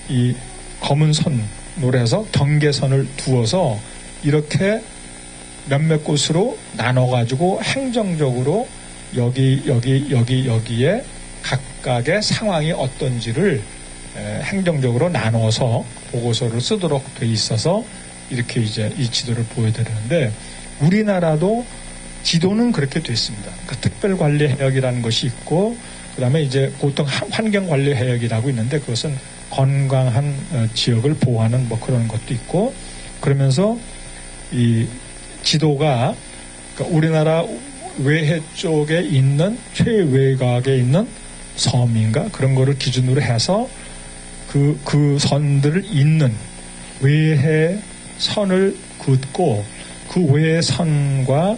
이 검은 선으로 해서 경계선을 두어서 이렇게 몇몇 곳으로 나눠가지고 행정적으로 여기에 각각의 상황이 어떤지를 행정적으로 나눠서 보고서를 쓰도록 돼 있어서 이렇게 이제 이 지도를 보여드리는데 우리나라도 지도는 그렇게 돼 있습니다. 그러니까 특별관리해역이라는 것이 있고 그 다음에 이제 보통 환경관리해역이라고 있는데 그것은 건강한 지역을 보호하는 뭐 그런 것도 있고 그러면서 이 지도가 그러니까 우리나라 외해 쪽에 있는 최외곽에 있는 섬인가 그런 거를 기준으로 해서 그 선들을 잇는 외해 선을 긋고 그 외해 선과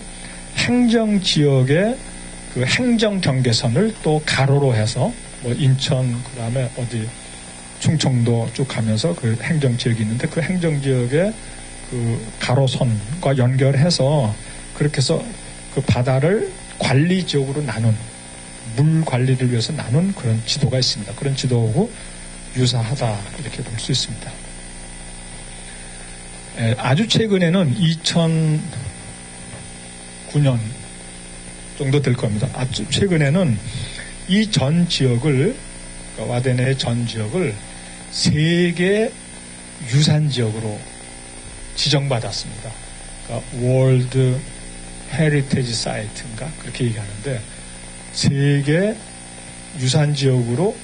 행정지역의 그 행정경계선을 또 가로로 해서 뭐 인천 그다음에 어디 충청도 쭉 가면서 그 행정지역이 있는데 그 행정지역의 그 가로선과 연결해서 그렇게 해서 그 바다를 관리지역으로 나눈 물 관리를 위해서 나눈 그런 지도가 있습니다. 그런 지도하고 유사하다 이렇게 볼 수 있습니다. 아주 최근에는 2009년 정도 될 겁니다. 아주 최근에는 이 전 지역을 그러니까 와덴의 전 지역을 세계 유산 지역으로 지정받았습니다. 그러니까 월드 헤리테지 사이트인가 그렇게 얘기하는데 세계 유산 지역으로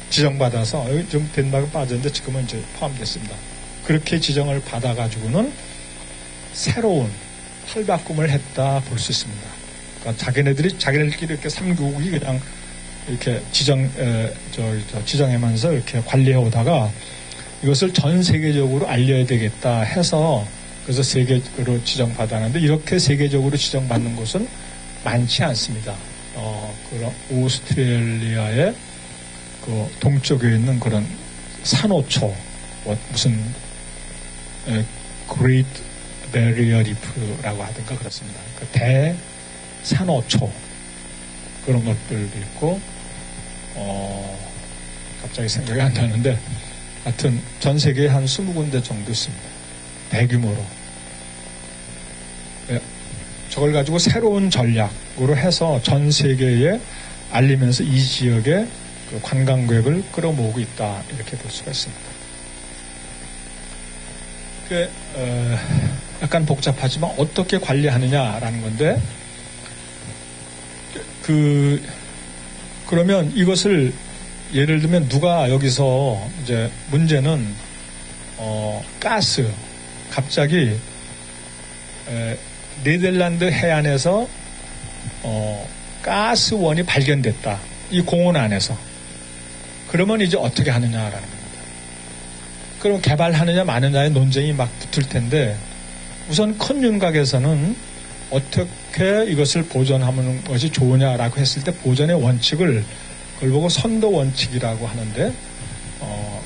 지정받아서 여기 좀 덴마크 빠졌는데 지금은 이제 포함됐습니다. 그렇게 지정을 받아가지고는 새로운 탈바꿈을 했다 볼 수 있습니다. 그러니까 자기네들끼리 이렇게 3개국이 그냥 이렇게 지정하면서 이렇게 관리해 오다가 이것을 전 세계적으로 알려야 되겠다 해서 그래서 세계로 지정받았는데 이렇게 세계적으로 지정받는 곳은 많지 않습니다. 그런 오스트레일리아의 그 동쪽에 있는 그런 산호초, 무슨 Great Barrier Reef라고 하든가 그렇습니다. 그 대산호초 그런 것들도 있고 갑자기 생각이 안 나는데 하여튼 전 세계에 한 20군데 정도 있습니다. 대규모로. 저걸 가지고 새로운 전략으로 해서 전 세계에 알리면서 이 지역에 그 관광객을 끌어모으고 있다 이렇게 볼 수가 있습니다. 약간 복잡하지만 어떻게 관리하느냐라는 건데 그러면 이것을 예를 들면 누가 여기서 이제 문제는 가스 갑자기 네덜란드 해안에서 가스원이 발견됐다. 이 공원 안에서. 그러면 이제 어떻게 하느냐라는 겁니다. 그럼 개발하느냐 마느냐의 논쟁이 막 붙을 텐데 우선 큰 윤곽에서는 어떻게 이것을 보존하는 것이 좋으냐라고 했을 때 보존의 원칙을 그걸 보고 선도 원칙이라고 하는데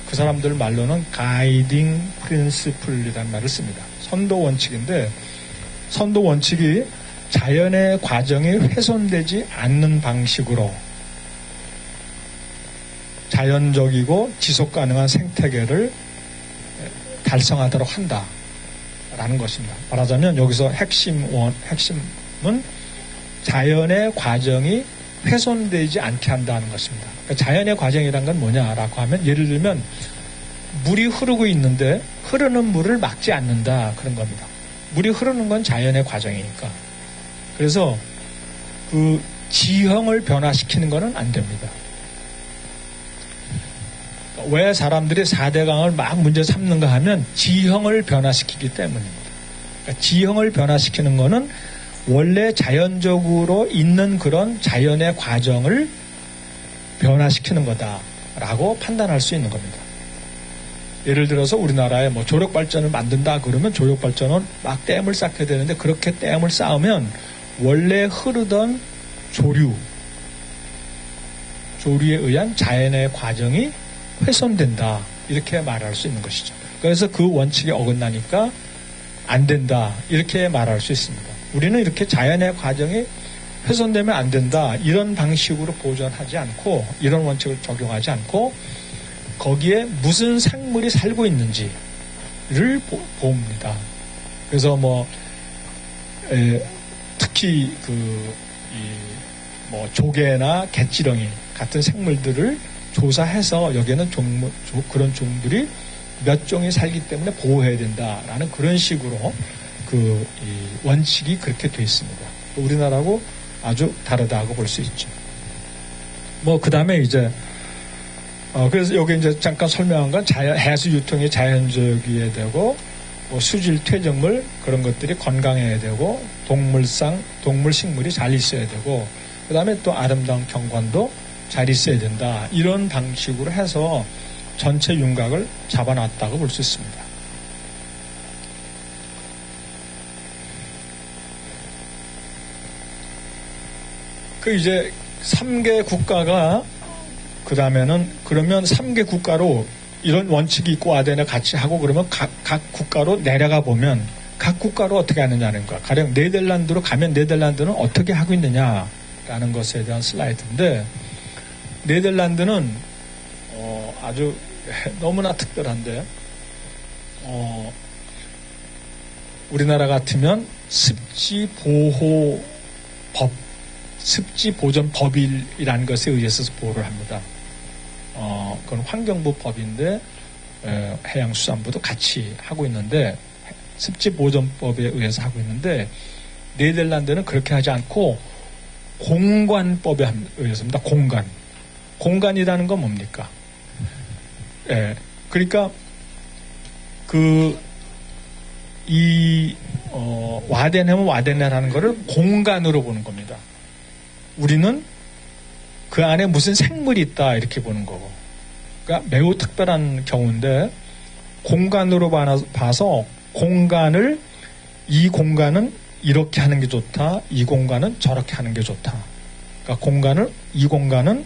그 사람들 말로는 가이딩 프린시플이라는 말을 씁니다. 선도 원칙인데 선도 원칙이 자연의 과정이 훼손되지 않는 방식으로 자연적이고 지속 가능한 생태계를 달성하도록 한다라는 것입니다. 말하자면 여기서 핵심은 자연의 과정이 훼손되지 않게 한다는 것입니다. 그러니까 자연의 과정이란 건 뭐냐라고 하면 예를 들면 물이 흐르고 있는데 흐르는 물을 막지 않는다 그런 겁니다. 물이 흐르는 건 자연의 과정이니까. 그래서 그 지형을 변화시키는 것은 안 됩니다. 왜 사람들이 4대강을 막 문제 삼는가 하면 지형을 변화시키기 때문입니다. 그러니까 지형을 변화시키는 것은 원래 자연적으로 있는 그런 자연의 과정을 변화시키는 거다라고 판단할 수 있는 겁니다. 예를 들어서 우리나라에 뭐 조력발전을 만든다 그러면 조력발전은 막 댐을 쌓게 되는데 그렇게 댐을 쌓으면 원래 흐르던 조류에 의한 자연의 과정이 훼손된다 이렇게 말할 수 있는 것이죠. 그래서 그 원칙에 어긋나니까 안 된다 이렇게 말할 수 있습니다. 우리는 이렇게 자연의 과정이 훼손되면 안 된다 이런 방식으로 보존하지 않고 이런 원칙을 적용하지 않고 거기에 무슨 생물이 살고 있는지를 봅니다. 그래서 뭐 특히 뭐 조개나 개찌렁이 같은 생물들을 조사해서 여기에는 그런 종들이 몇 종이 살기 때문에 보호해야 된다라는 그런 식으로 이 원칙이 그렇게 되어 있습니다. 우리나라하고 아주 다르다고 볼 수 있죠. 뭐 그 다음에 이제 그래서 여기 이제 잠깐 설명한 건 해수 유통이 자연적이어야 되고 뭐 수질 퇴적물 그런 것들이 건강해야 되고 동물 식물이 잘 있어야 되고 그 다음에 또 아름다운 경관도 잘 있어야 된다. 이런 방식으로 해서 전체 윤곽을 잡아놨다고 볼 수 있습니다. 그 이제 3개 국가가 그 다음에는 그러면 3개 국가로 이런 원칙이 있고 아덴을 같이 하고 그러면 각 국가로 내려가 보면 각 국가로 어떻게 하느냐는 거야. 가령 네덜란드로 가면 네덜란드는 어떻게 하고 있느냐라는 것에 대한 슬라이드인데 네덜란드는 아주 너무나 특별한데 우리나라 같으면 습지보호법, 습지보전법이라는 것에 의해서 보호를 합니다. 그건 환경부 법인데 해양수산부도 같이 하고 있는데 습지보전법에 의해서 하고 있는데 네덜란드는 그렇게 하지 않고 공관법에 의해서입니다. 공간이라는 건 뭡니까? 그러니까 와데네면 와데네라는 거를 공간으로 보는 겁니다. 우리는 그 안에 무슨 생물이 있다 이렇게 보는 거고. 그러니까 매우 특별한 경우인데 공간으로 봐서 이 공간은 이렇게 하는 게 좋다. 이 공간은 저렇게 하는 게 좋다. 그러니까 이 공간은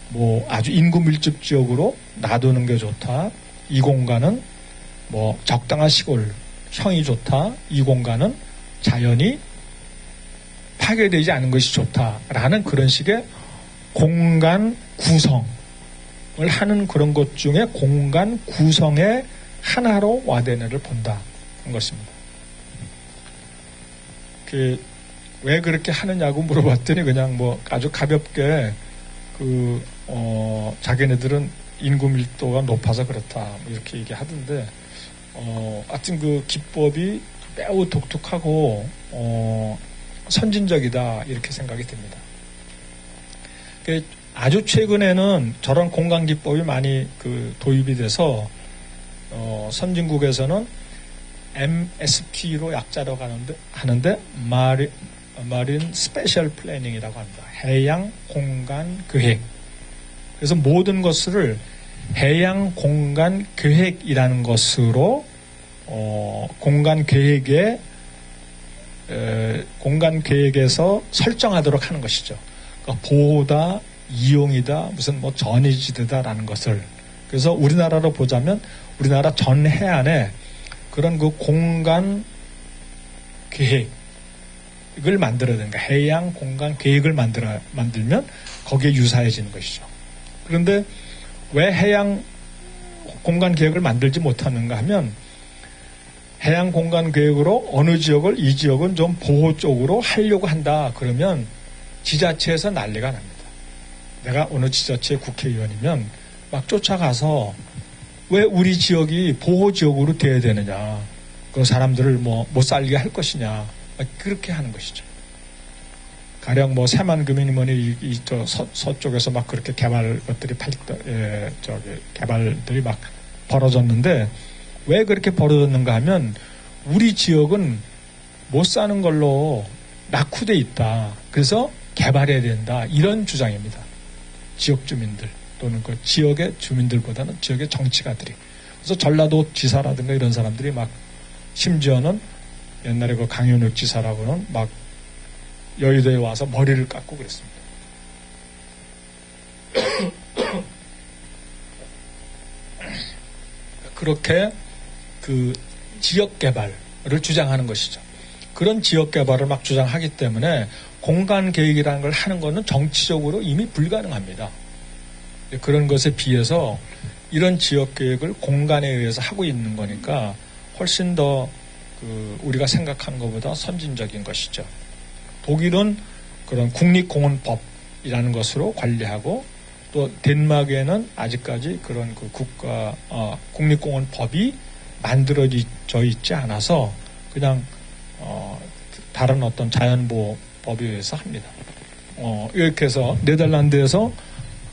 뭐 아주 인구 밀집 지역으로 놔두는 게 좋다. 이 공간은 뭐 적당한 시골형이 좋다. 이 공간은 자연이 파괴되지 않은 것이 좋다라는 그런 식의 공간 구성을 하는 그런 것 중에 공간 구성의 하나로 와데네를 본다는 것입니다. 왜 그렇게 하느냐고 물어봤더니 그냥 뭐 아주 가볍게 자기네들은 인구 밀도가 높아서 그렇다 뭐 이렇게 얘기하던데 하여튼 그 기법이 매우 독특하고 선진적이다 이렇게 생각이 듭니다. 아주 최근에는 저런 공간 기법이 많이 도입이 돼서 선진국에서는 MSP로 약자로 하는데 마린 스페셜 플래닝이라고 합니다. 해양 공간 계획. 그래서 모든 것을 해양 공간 계획이라는 것으로 공간 계획에서 설정하도록 하는 것이죠. 그러니까 보호다, 이용이다, 무슨 뭐 전이지대다라는 것을. 그래서 우리나라로 보자면 우리나라 전 해안에 그런 그 공간 계획을 만들어야 되니까 해양 공간 계획을 만들면 거기에 유사해지는 것이죠. 그런데 왜 해양 공간 계획을 만들지 못하는가 하면 해양 공간 계획으로 어느 지역을 이 지역은 좀 보호 쪽으로 하려고 한다. 그러면 지자체에서 난리가 납니다. 내가 어느 지자체 국회의원이면 막 쫓아가서 왜 우리 지역이 보호 지역으로 돼야 되느냐. 그 사람들을 못 살게 할 것이냐. 그렇게 하는 것이죠. 가령 새만금이니 뭐니 서쪽에서 막 그렇게 개발들이 막 벌어졌는데 왜 그렇게 벌어졌는가 하면 우리 지역은 못 사는 걸로 낙후돼 있다. 그래서 개발해야 된다. 이런 주장입니다. 지역 주민들 또는 그 지역의 주민들보다는 지역의 정치가들이. 그래서 전라도 지사라든가 이런 사람들이 막 심지어는 옛날에 그 강윤욱 지사라고는 막 여의도에 와서 머리를 깎고 그랬습니다. 그렇게 그 지역 개발을 주장하는 것이죠. 그런 지역 개발을 막 주장하기 때문에 공간 계획이라는 걸 하는 것은 정치적으로 이미 불가능합니다. 그런 것에 비해서 이런 지역 계획을 공간에 의해서 하고 있는 거니까 훨씬 더 우리가 생각하는 것보다 선진적인 것이죠. 독일은 그런 국립공원법이라는 것으로 관리하고 또 덴마크에는 아직까지 그런 그 국립공원법이 만들어져 있지 않아서 그냥 다른 어떤 자연보호법에 의해서 합니다. 이렇게 해서 네덜란드에서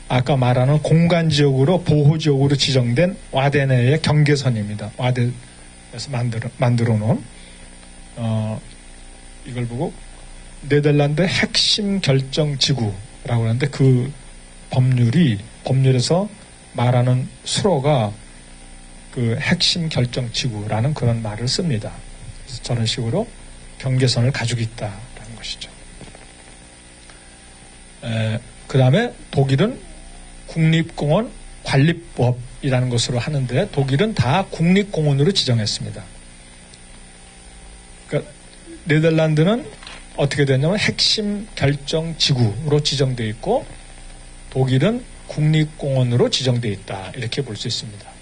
아까 말하는 공간지역으로 보호지역으로 지정된 와데네의 경계선입니다. 와데에서 만들어 놓은 이걸 보고 네덜란드 핵심 결정 지구라고 하는데 그 법률에서 말하는 수로가 그 핵심 결정 지구라는 그런 말을 씁니다. 그래서 저런 식으로 경계선을 가지고 있다라는 것이죠. 그 다음에 독일은 국립공원 관리법이라는 것으로 하는데 독일은 다 국립공원으로 지정했습니다. 그러니까 네덜란드는 어떻게 되냐면 핵심 결정 지구로 지정되어 있고 독일은 국립공원으로 지정되어 있다. 이렇게 볼 수 있습니다.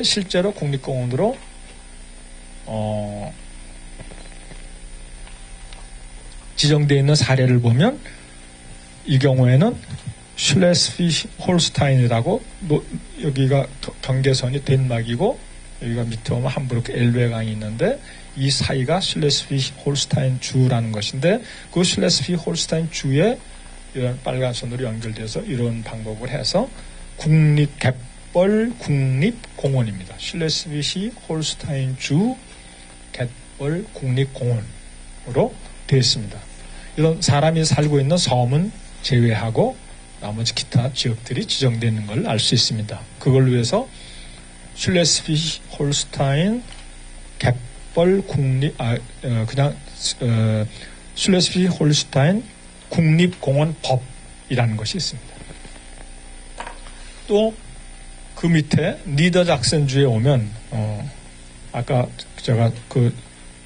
실제로 국립공원으로 지정되어 있는 사례를 보면 이 경우에는 슐레스비 홀스타인이라고 여기가 경계선이 덴마크이고 여기가 밑에 오면 함부르크 엘베강이 있는데 이 사이가 슐레스비 홀스타인 주라는 것인데 그 슐레스비 홀스타인 주에 이런 빨간 선으로 연결돼서 이런 방법을 해서 갯벌 국립공원입니다. 슐레스비 홀스타인 주 갯벌 국립공원으로 되어 있습니다. 이런 사람이 살고 있는 섬은 제외하고 나머지 기타 지역들이 지정되는 걸 알 수 있습니다. 그걸 위해서 슐레스비 홀스타인 갯벌 슐레스비 홀스타인 국립공원법이라는 것이 있습니다. 또 그 밑에 니더작센주에 오면 아까 제가 그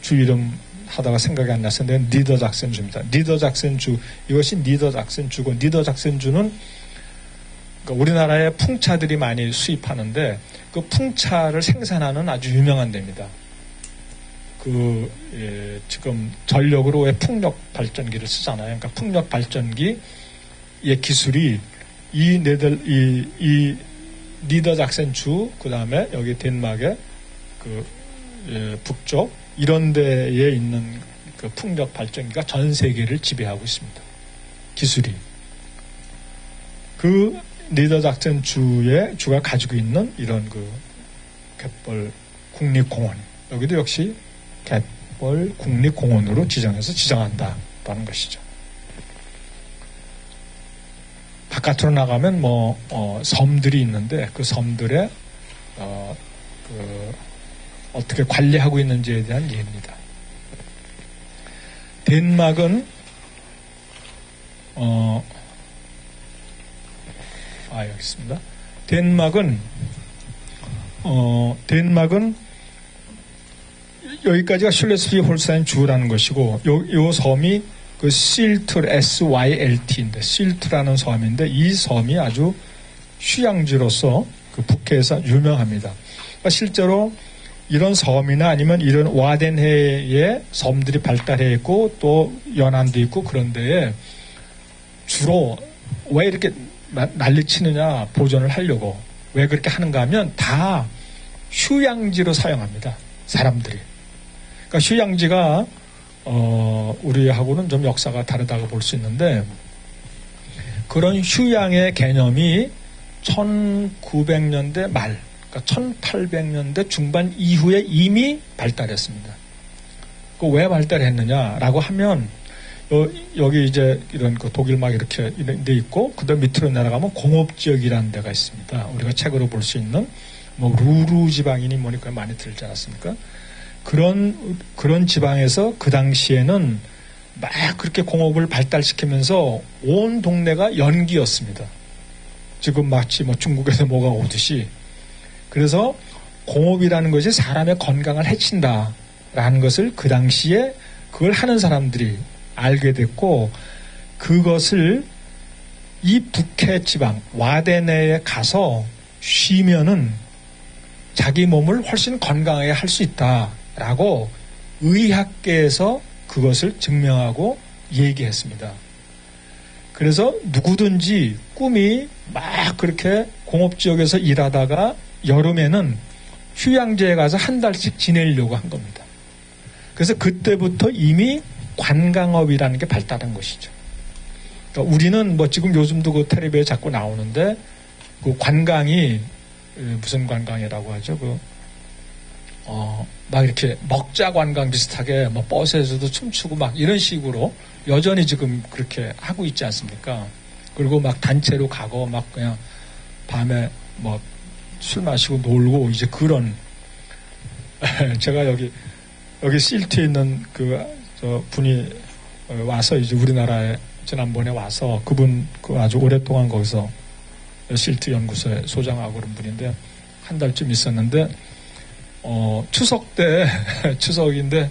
주 이름 하다가 생각이 안 났었는데 니더작센주입니다. 니더작센주 이것이 니더작센주고 니더작센주는 그러니까 우리나라에 풍차들이 많이 수입하는데 그 풍차를 생산하는 아주 유명한 데입니다. 지금 전력으로 왜 풍력 발전기를 쓰잖아요. 그러니까 풍력 발전기의 기술이 이 니더작센주 그 다음에 여기 덴마크의 북쪽 이런 데에 있는 그 풍력 발전기가 전 세계를 지배하고 있습니다. 기술이. 그 니더작센주의 주가 가지고 있는 이런 갯벌 국립공원. 여기도 역시 갯벌 국립공원으로 지정한다라는 것이죠. 바깥으로 나가면 섬들이 있는데 그 섬들의 어떻게 관리하고 있는지에 대한 예입니다. 덴마크는 여기 있습니다. 덴마크는 여기까지가 슐레스비 홀스타인 주라는 것이고 요 섬이 그 SYLT인데 실트라는 섬인데 이 섬이 아주 휴양지로서 그 북해에서 유명합니다. 그러니까 실제로 이런 섬이나 아니면 이런 와덴해에 섬들이 발달해 있고 또 연안도 있고 그런 데에 주로 왜 이렇게 난리치느냐 보존을 하려고 왜 그렇게 하는가 하면 다 휴양지로 사용합니다. 사람들이. 그러니까 휴양지가 우리하고는 좀 역사가 다르다고 볼 수 있는데 그런 휴양의 개념이 1900년대 말 그러니까 1800년대 중반 이후에 이미 발달했습니다. 그 왜 발달했느냐라고 하면 여기 이제 이런 그 독일 막 이렇게 돼 있고 그다음 밑으로 내려가면 공업지역이라는 데가 있습니다. 우리가 책으로 볼 수 있는 뭐 루루 지방이니 뭐니까 많이 들지 않았습니까? 그런 지방에서 그 당시에는 막 그렇게 공업을 발달시키면서 온 동네가 연기였습니다. 지금 마치 뭐 중국에서 뭐가 오듯이. 그래서 공업이라는 것이 사람의 건강을 해친다라는 것을 그 당시에 그걸 하는 사람들이 알게 됐고 그것을 이 북해 지방 와데네에 가서 쉬면은 자기 몸을 훨씬 건강하게 할 수 있다라고 의학계에서 그것을 증명하고 얘기했습니다. 그래서 누구든지 꿈이 막 그렇게 공업지역에서 일하다가 여름에는 휴양지에 가서 한 달씩 지내려고 한 겁니다. 그래서 그때부터 이미 관광업이라는 게 발달한 것이죠. 그러니까 우리는 뭐 지금 요즘도 그 텔레비에 자꾸 나오는데 그 관광이 무슨 관광이라고 하죠? 막 이렇게 먹자 관광 비슷하게 뭐 버스에서도 춤추고 막 이런 식으로 여전히 지금 그렇게 하고 있지 않습니까? 그리고 막 단체로 가고 막 그냥 밤에 뭐 술 마시고 놀고 이제 그런 제가 여기 실트에 있는 저 분이 와서 이제 우리나라에 지난번에 와서 그분 아주 오랫동안 거기서 실트 연구소에 소장하고 그런 분인데 한 달쯤 있었는데 추석 때 추석인데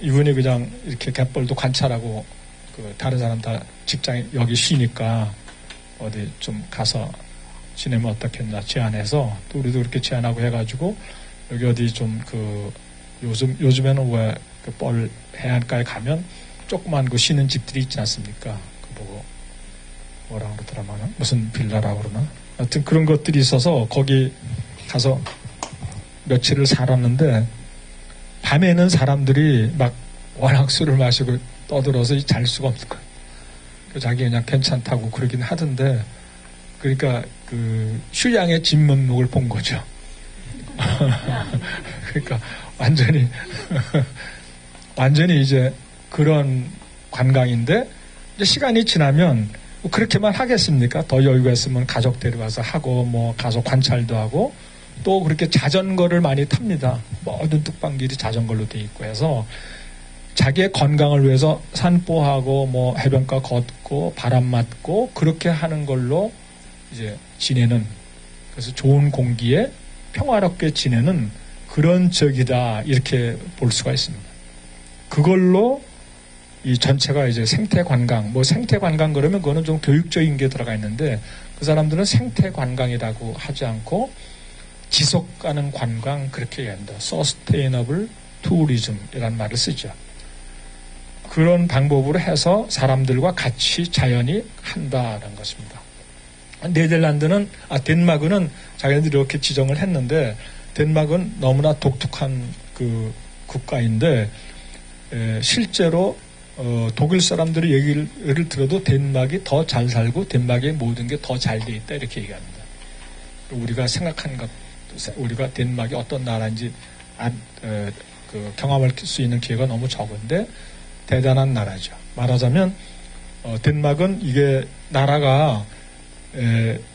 이분이 그냥 이렇게 갯벌도 관찰하고 다른 사람 다 직장에 여기 쉬니까 어디 좀 가서 지내면 어떻겠나 제안해서 또 우리도 그렇게 제안하고 해가지고 여기 어디 좀 요즘에는 왜 그 뻘 해안가에 가면 조그만 그 쉬는 집들이 있지 않습니까? 그 보고 뭐라 그러더라마는 무슨 빌라라고 그러나 하여튼 그런 것들이 있어서 거기 가서 며칠을 살았는데 밤에는 사람들이 막 워낙 술을 마시고 떠들어서 잘 수가 없을 거예요. 자기 그냥 괜찮다고 그러긴 하던데 그러니까 그 휴양의 진면목을 본 거죠. 그러니까 완전히 이제 그런 관광인데 이제 시간이 지나면 뭐 그렇게만 하겠습니까? 더 여유가 있으면 가족 데려가서 하고 뭐 가서 관찰도 하고 또 그렇게 자전거를 많이 탑니다. 모든 뚝방길이 자전거로 돼 있고 해서 자기의 건강을 위해서 산보하고 뭐 해변가 걷고 바람 맞고 그렇게 하는 걸로 이제 지내는 그래서 좋은 공기에 평화롭게 지내는 그런 지역이다 이렇게 볼 수가 있습니다. 그걸로 이 전체가 이제 생태관광 뭐 생태관광 그러면 그거는 좀 교육적인 게 들어가 있는데 그 사람들은 생태관광이라고 하지 않고 지속가능 관광 그렇게 얘기합니다. Sustainable Tourism이라는 말을 쓰죠. 그런 방법으로 해서 사람들과 같이 자연이 한다는 것입니다. 덴마크는 자기네들이 이렇게 지정을 했는데 덴마크는 너무나 독특한 그 국가인데 실제로 독일 사람들의 얘기를 들어도 덴마크이 더 잘 살고 덴마크의 모든 게 더 잘 돼 있다 이렇게 얘기합니다. 우리가 생각하는 것 우리가 덴마크이 어떤 나라인지 경험할 수 있는 기회가 너무 적은데 대단한 나라죠. 말하자면 덴마크는 이게 나라가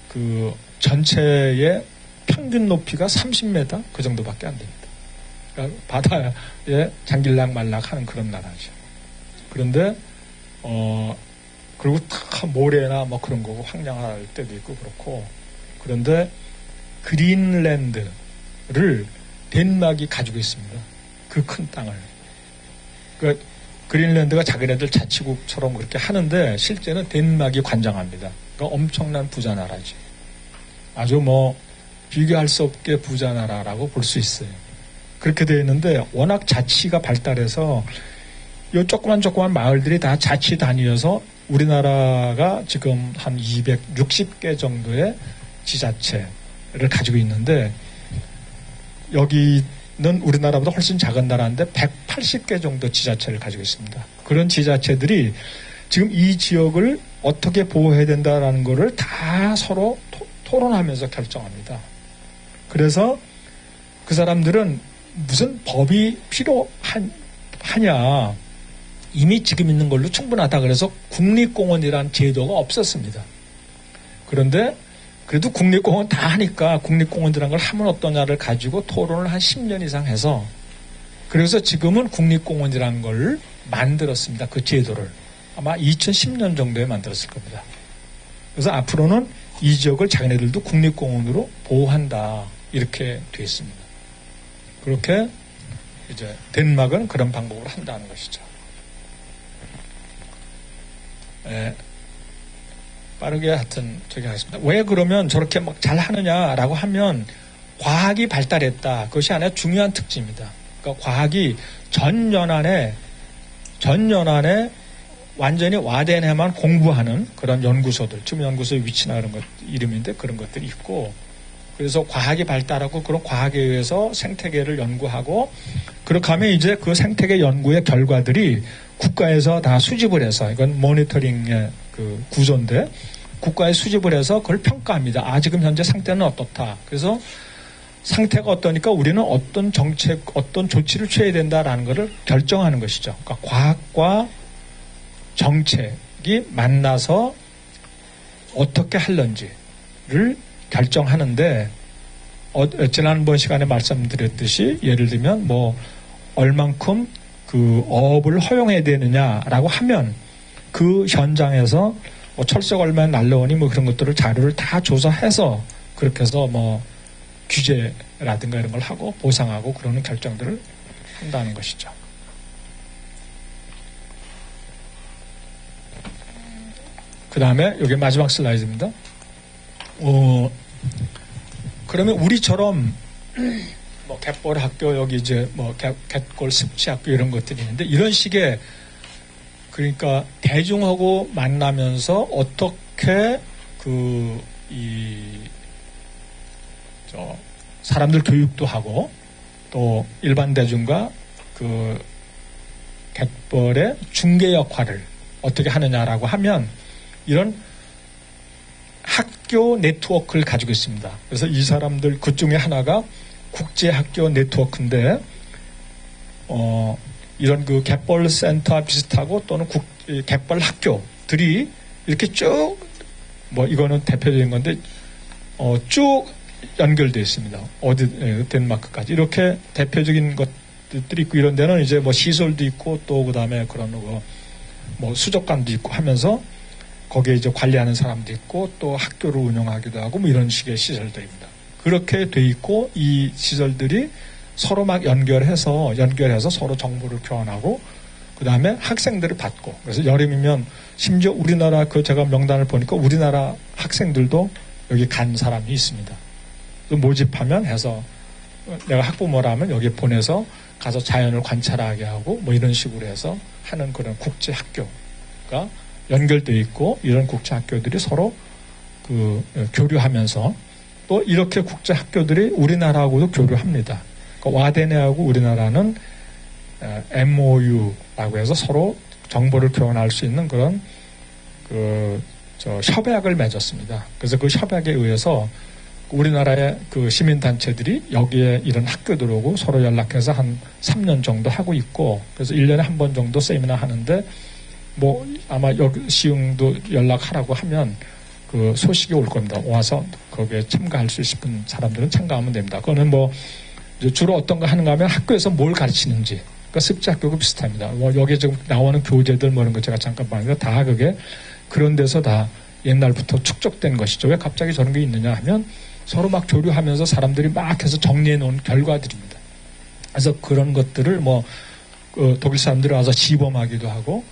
그 전체의 평균 높이가 30m 그 정도밖에 안 됩니다. 그러니까 바다에 장길락 말락하는 그런 나라죠. 그런데 그리고 다 모래나 뭐 그런 거고 황량할 때도 있고 그렇고 그런데 그린랜드를 덴마크이 가지고 있습니다. 그 큰 땅을. 그러니까 그린랜드가 자기네들 자치국처럼 그렇게 하는데 실제는 덴마크이 관장합니다. 그러니까 엄청난 부자 나라지. 아주 뭐 비교할 수 없게 부자 나라라고 볼 수 있어요. 그렇게 되어 있는데 워낙 자치가 발달해서 이 조그만 마을들이 다 자치 단위여서 우리나라가 지금 한 260개 정도의 지자체를 가지고 있는데 여기는 우리나라보다 훨씬 작은 나라인데 180개 정도 지자체를 가지고 있습니다. 그런 지자체들이 지금 이 지역을 어떻게 보호해야 된다라는 거를 다 서로 토론하면서 결정합니다. 그래서 그 사람들은 무슨 법이 필요하냐, 이미 지금 있는 걸로 충분하다. 그래서 국립공원이라는 제도가 없었습니다. 그런데 그래도 국립공원 다 하니까 국립공원이라는 걸 하면 어떠냐를 가지고 토론을 한 10년 이상 해서 그래서 지금은 국립공원이라는 걸 만들었습니다. 그 제도를. 아마 2010년 정도에 만들었을 겁니다. 그래서 앞으로는 이 지역을 자기네들도 국립공원으로 보호한다. 이렇게 되어 있습니다. 그렇게 이제 덴마크는 그런 방법으로 한다는 것이죠. 예, 빠르게 하여튼 저기 하겠습니다. 왜 그러면 저렇게 막 잘 하느냐라고 하면 과학이 발달했다. 그것이 하나의 중요한 특징입니다. 그러니까 과학이 전 연안에 완전히 와덴에만 공부하는 그런 연구소들, 지금 연구소의 위치나 그런 것 이름인데 그런 것들이 있고, 그래서 과학이 발달하고 그런 과학에 의해서 생태계를 연구하고, 그렇게 하면 이제 그 생태계 연구의 결과들이 국가에서 다 수집을 해서, 이건 모니터링의 그 구조인데 국가에 수집을 해서 그걸 평가합니다. 아, 지금 현재 상태는 어떻다. 그래서 상태가 어떠니까 우리는 어떤 정책, 어떤 조치를 취해야 된다라는 것을 결정하는 것이죠. 그러니까 과학과 정책이 만나서 어떻게 할런지를 결정하는데, 지난번 시간에 말씀드렸듯이 예를 들면 뭐 얼만큼 그 어업을 허용해야 되느냐라고 하면 그 현장에서 뭐 철새가 얼마나 날라오니 뭐 그런 것들을 자료를 다 조사해서 그렇게 해서 뭐 규제라든가 이런 걸 하고 보상하고 그러는 결정들을 한다는 것이죠. 그 다음에 여기 마지막 슬라이드입니다. 그러면 우리처럼 뭐 갯벌 학교 여기 이제 뭐 갯골 습지 학교 이런 것들이 있는데 이런 식의 그러니까 대중하고 만나면서 어떻게 사람들 교육도 하고 또 일반 대중과 그 갯벌의 중개 역할을 어떻게 하느냐라고 하면 이런 학교 네트워크를 가지고 있습니다. 그래서 이 사람들 그 중에 하나가 국제학교 네트워크인데 이런 그 갯벌 센터와 비슷하고 또는 갯벌 학교들이 이렇게 쭉 뭐 이거는 대표적인 건데 쭉 연결되어 있습니다. 덴마크까지 이렇게 대표적인 것들이 있고 이런 데는 이제 뭐 시설도 있고 또 그다음에 그런 뭐 수족관도 있고 하면서 거기에 이제 관리하는 사람도 있고 또 학교를 운영하기도 하고 뭐 이런 식의 시설들입니다. 그렇게 돼 있고 이 시설들이 서로 막 연결해서 서로 정보를 교환하고 그 다음에 학생들을 받고 그래서 여름이면 심지어 우리나라 그 제가 명단을 보니까 우리나라 학생들도 여기 간 사람이 있습니다. 또 모집하면 해서 내가 학부모라면 여기 보내서 가서 자연을 관찰하게 하고 뭐 이런 식으로 해서 하는 그런 국제 학교가 연결되어 있고 이런 국제 학교들이 서로 교류하면서 또 이렇게 국제 학교들이 우리나라하고도 교류합니다. 그러니까 와데네하고 우리나라는 MOU라고 해서 서로 정보를 교환할 수 있는 그런 협약을 맺었습니다. 그래서 그 협약에 의해서 우리나라의 그 시민단체들이 여기에 이런 학교들 오고 서로 연락해서 한 3년 정도 하고 있고 그래서 1년에 한 번 정도 세미나 하는데 뭐 아마 여기 시흥도 연락하라고 하면 그 소식이 올 겁니다. 와서 거기에 참가할 수 있는 사람들은 참가하면 됩니다. 그거는 뭐 주로 어떤 거 하는가 하면 학교에서 뭘 가르치는지 그러니까 습지학교가 비슷합니다. 뭐 여기 지금 나오는 교재들 뭐 이런 거 제가 잠깐 봤는데 다 그게 그런 데서 다 옛날부터 축적된 것이죠. 왜 갑자기 저런 게 있느냐 하면 서로 막 교류하면서 사람들이 막 해서 정리해 놓은 결과들입니다. 그래서 그런 것들을 뭐 독일 사람들이 와서 시범하기도 하고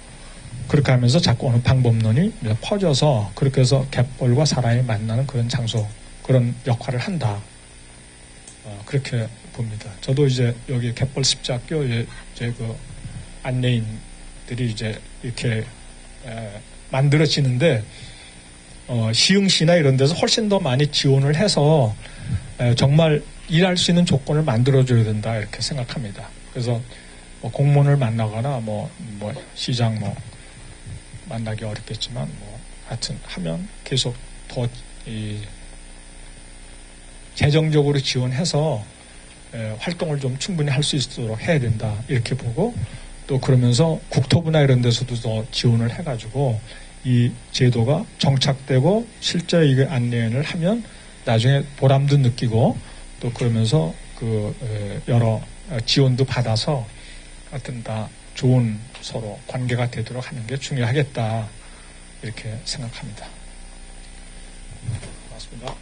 그렇게 하면서 자꾸 어느 방법론이 퍼져서 그렇게 해서 갯벌과 사람이 만나는 그런 장소 그런 역할을 한다. 그렇게 봅니다. 저도 이제 여기 갯벌십자학교 이제 그 안내인들이 이제 이렇게 만들어지는데 시흥시나 이런 데서 훨씬 더 많이 지원을 해서 정말 일할 수 있는 조건을 만들어줘야 된다 이렇게 생각합니다. 그래서 뭐 공무원을 만나거나 뭐 시장 만나기 어렵겠지만 하여튼 하면 계속 더 재정적으로 지원해서 활동을 좀 충분히 할 수 있도록 해야 된다 이렇게 보고 또 그러면서 국토부나 이런 데서도 더 지원을 해가지고 이 제도가 정착되고 실제 이게 안내를 하면 나중에 보람도 느끼고 또 그러면서 여러 지원도 받아서 하여튼 다 좋은 서로 관계가 되도록 하는 게 중요하겠다 이렇게 생각합니다. 고맙습니다.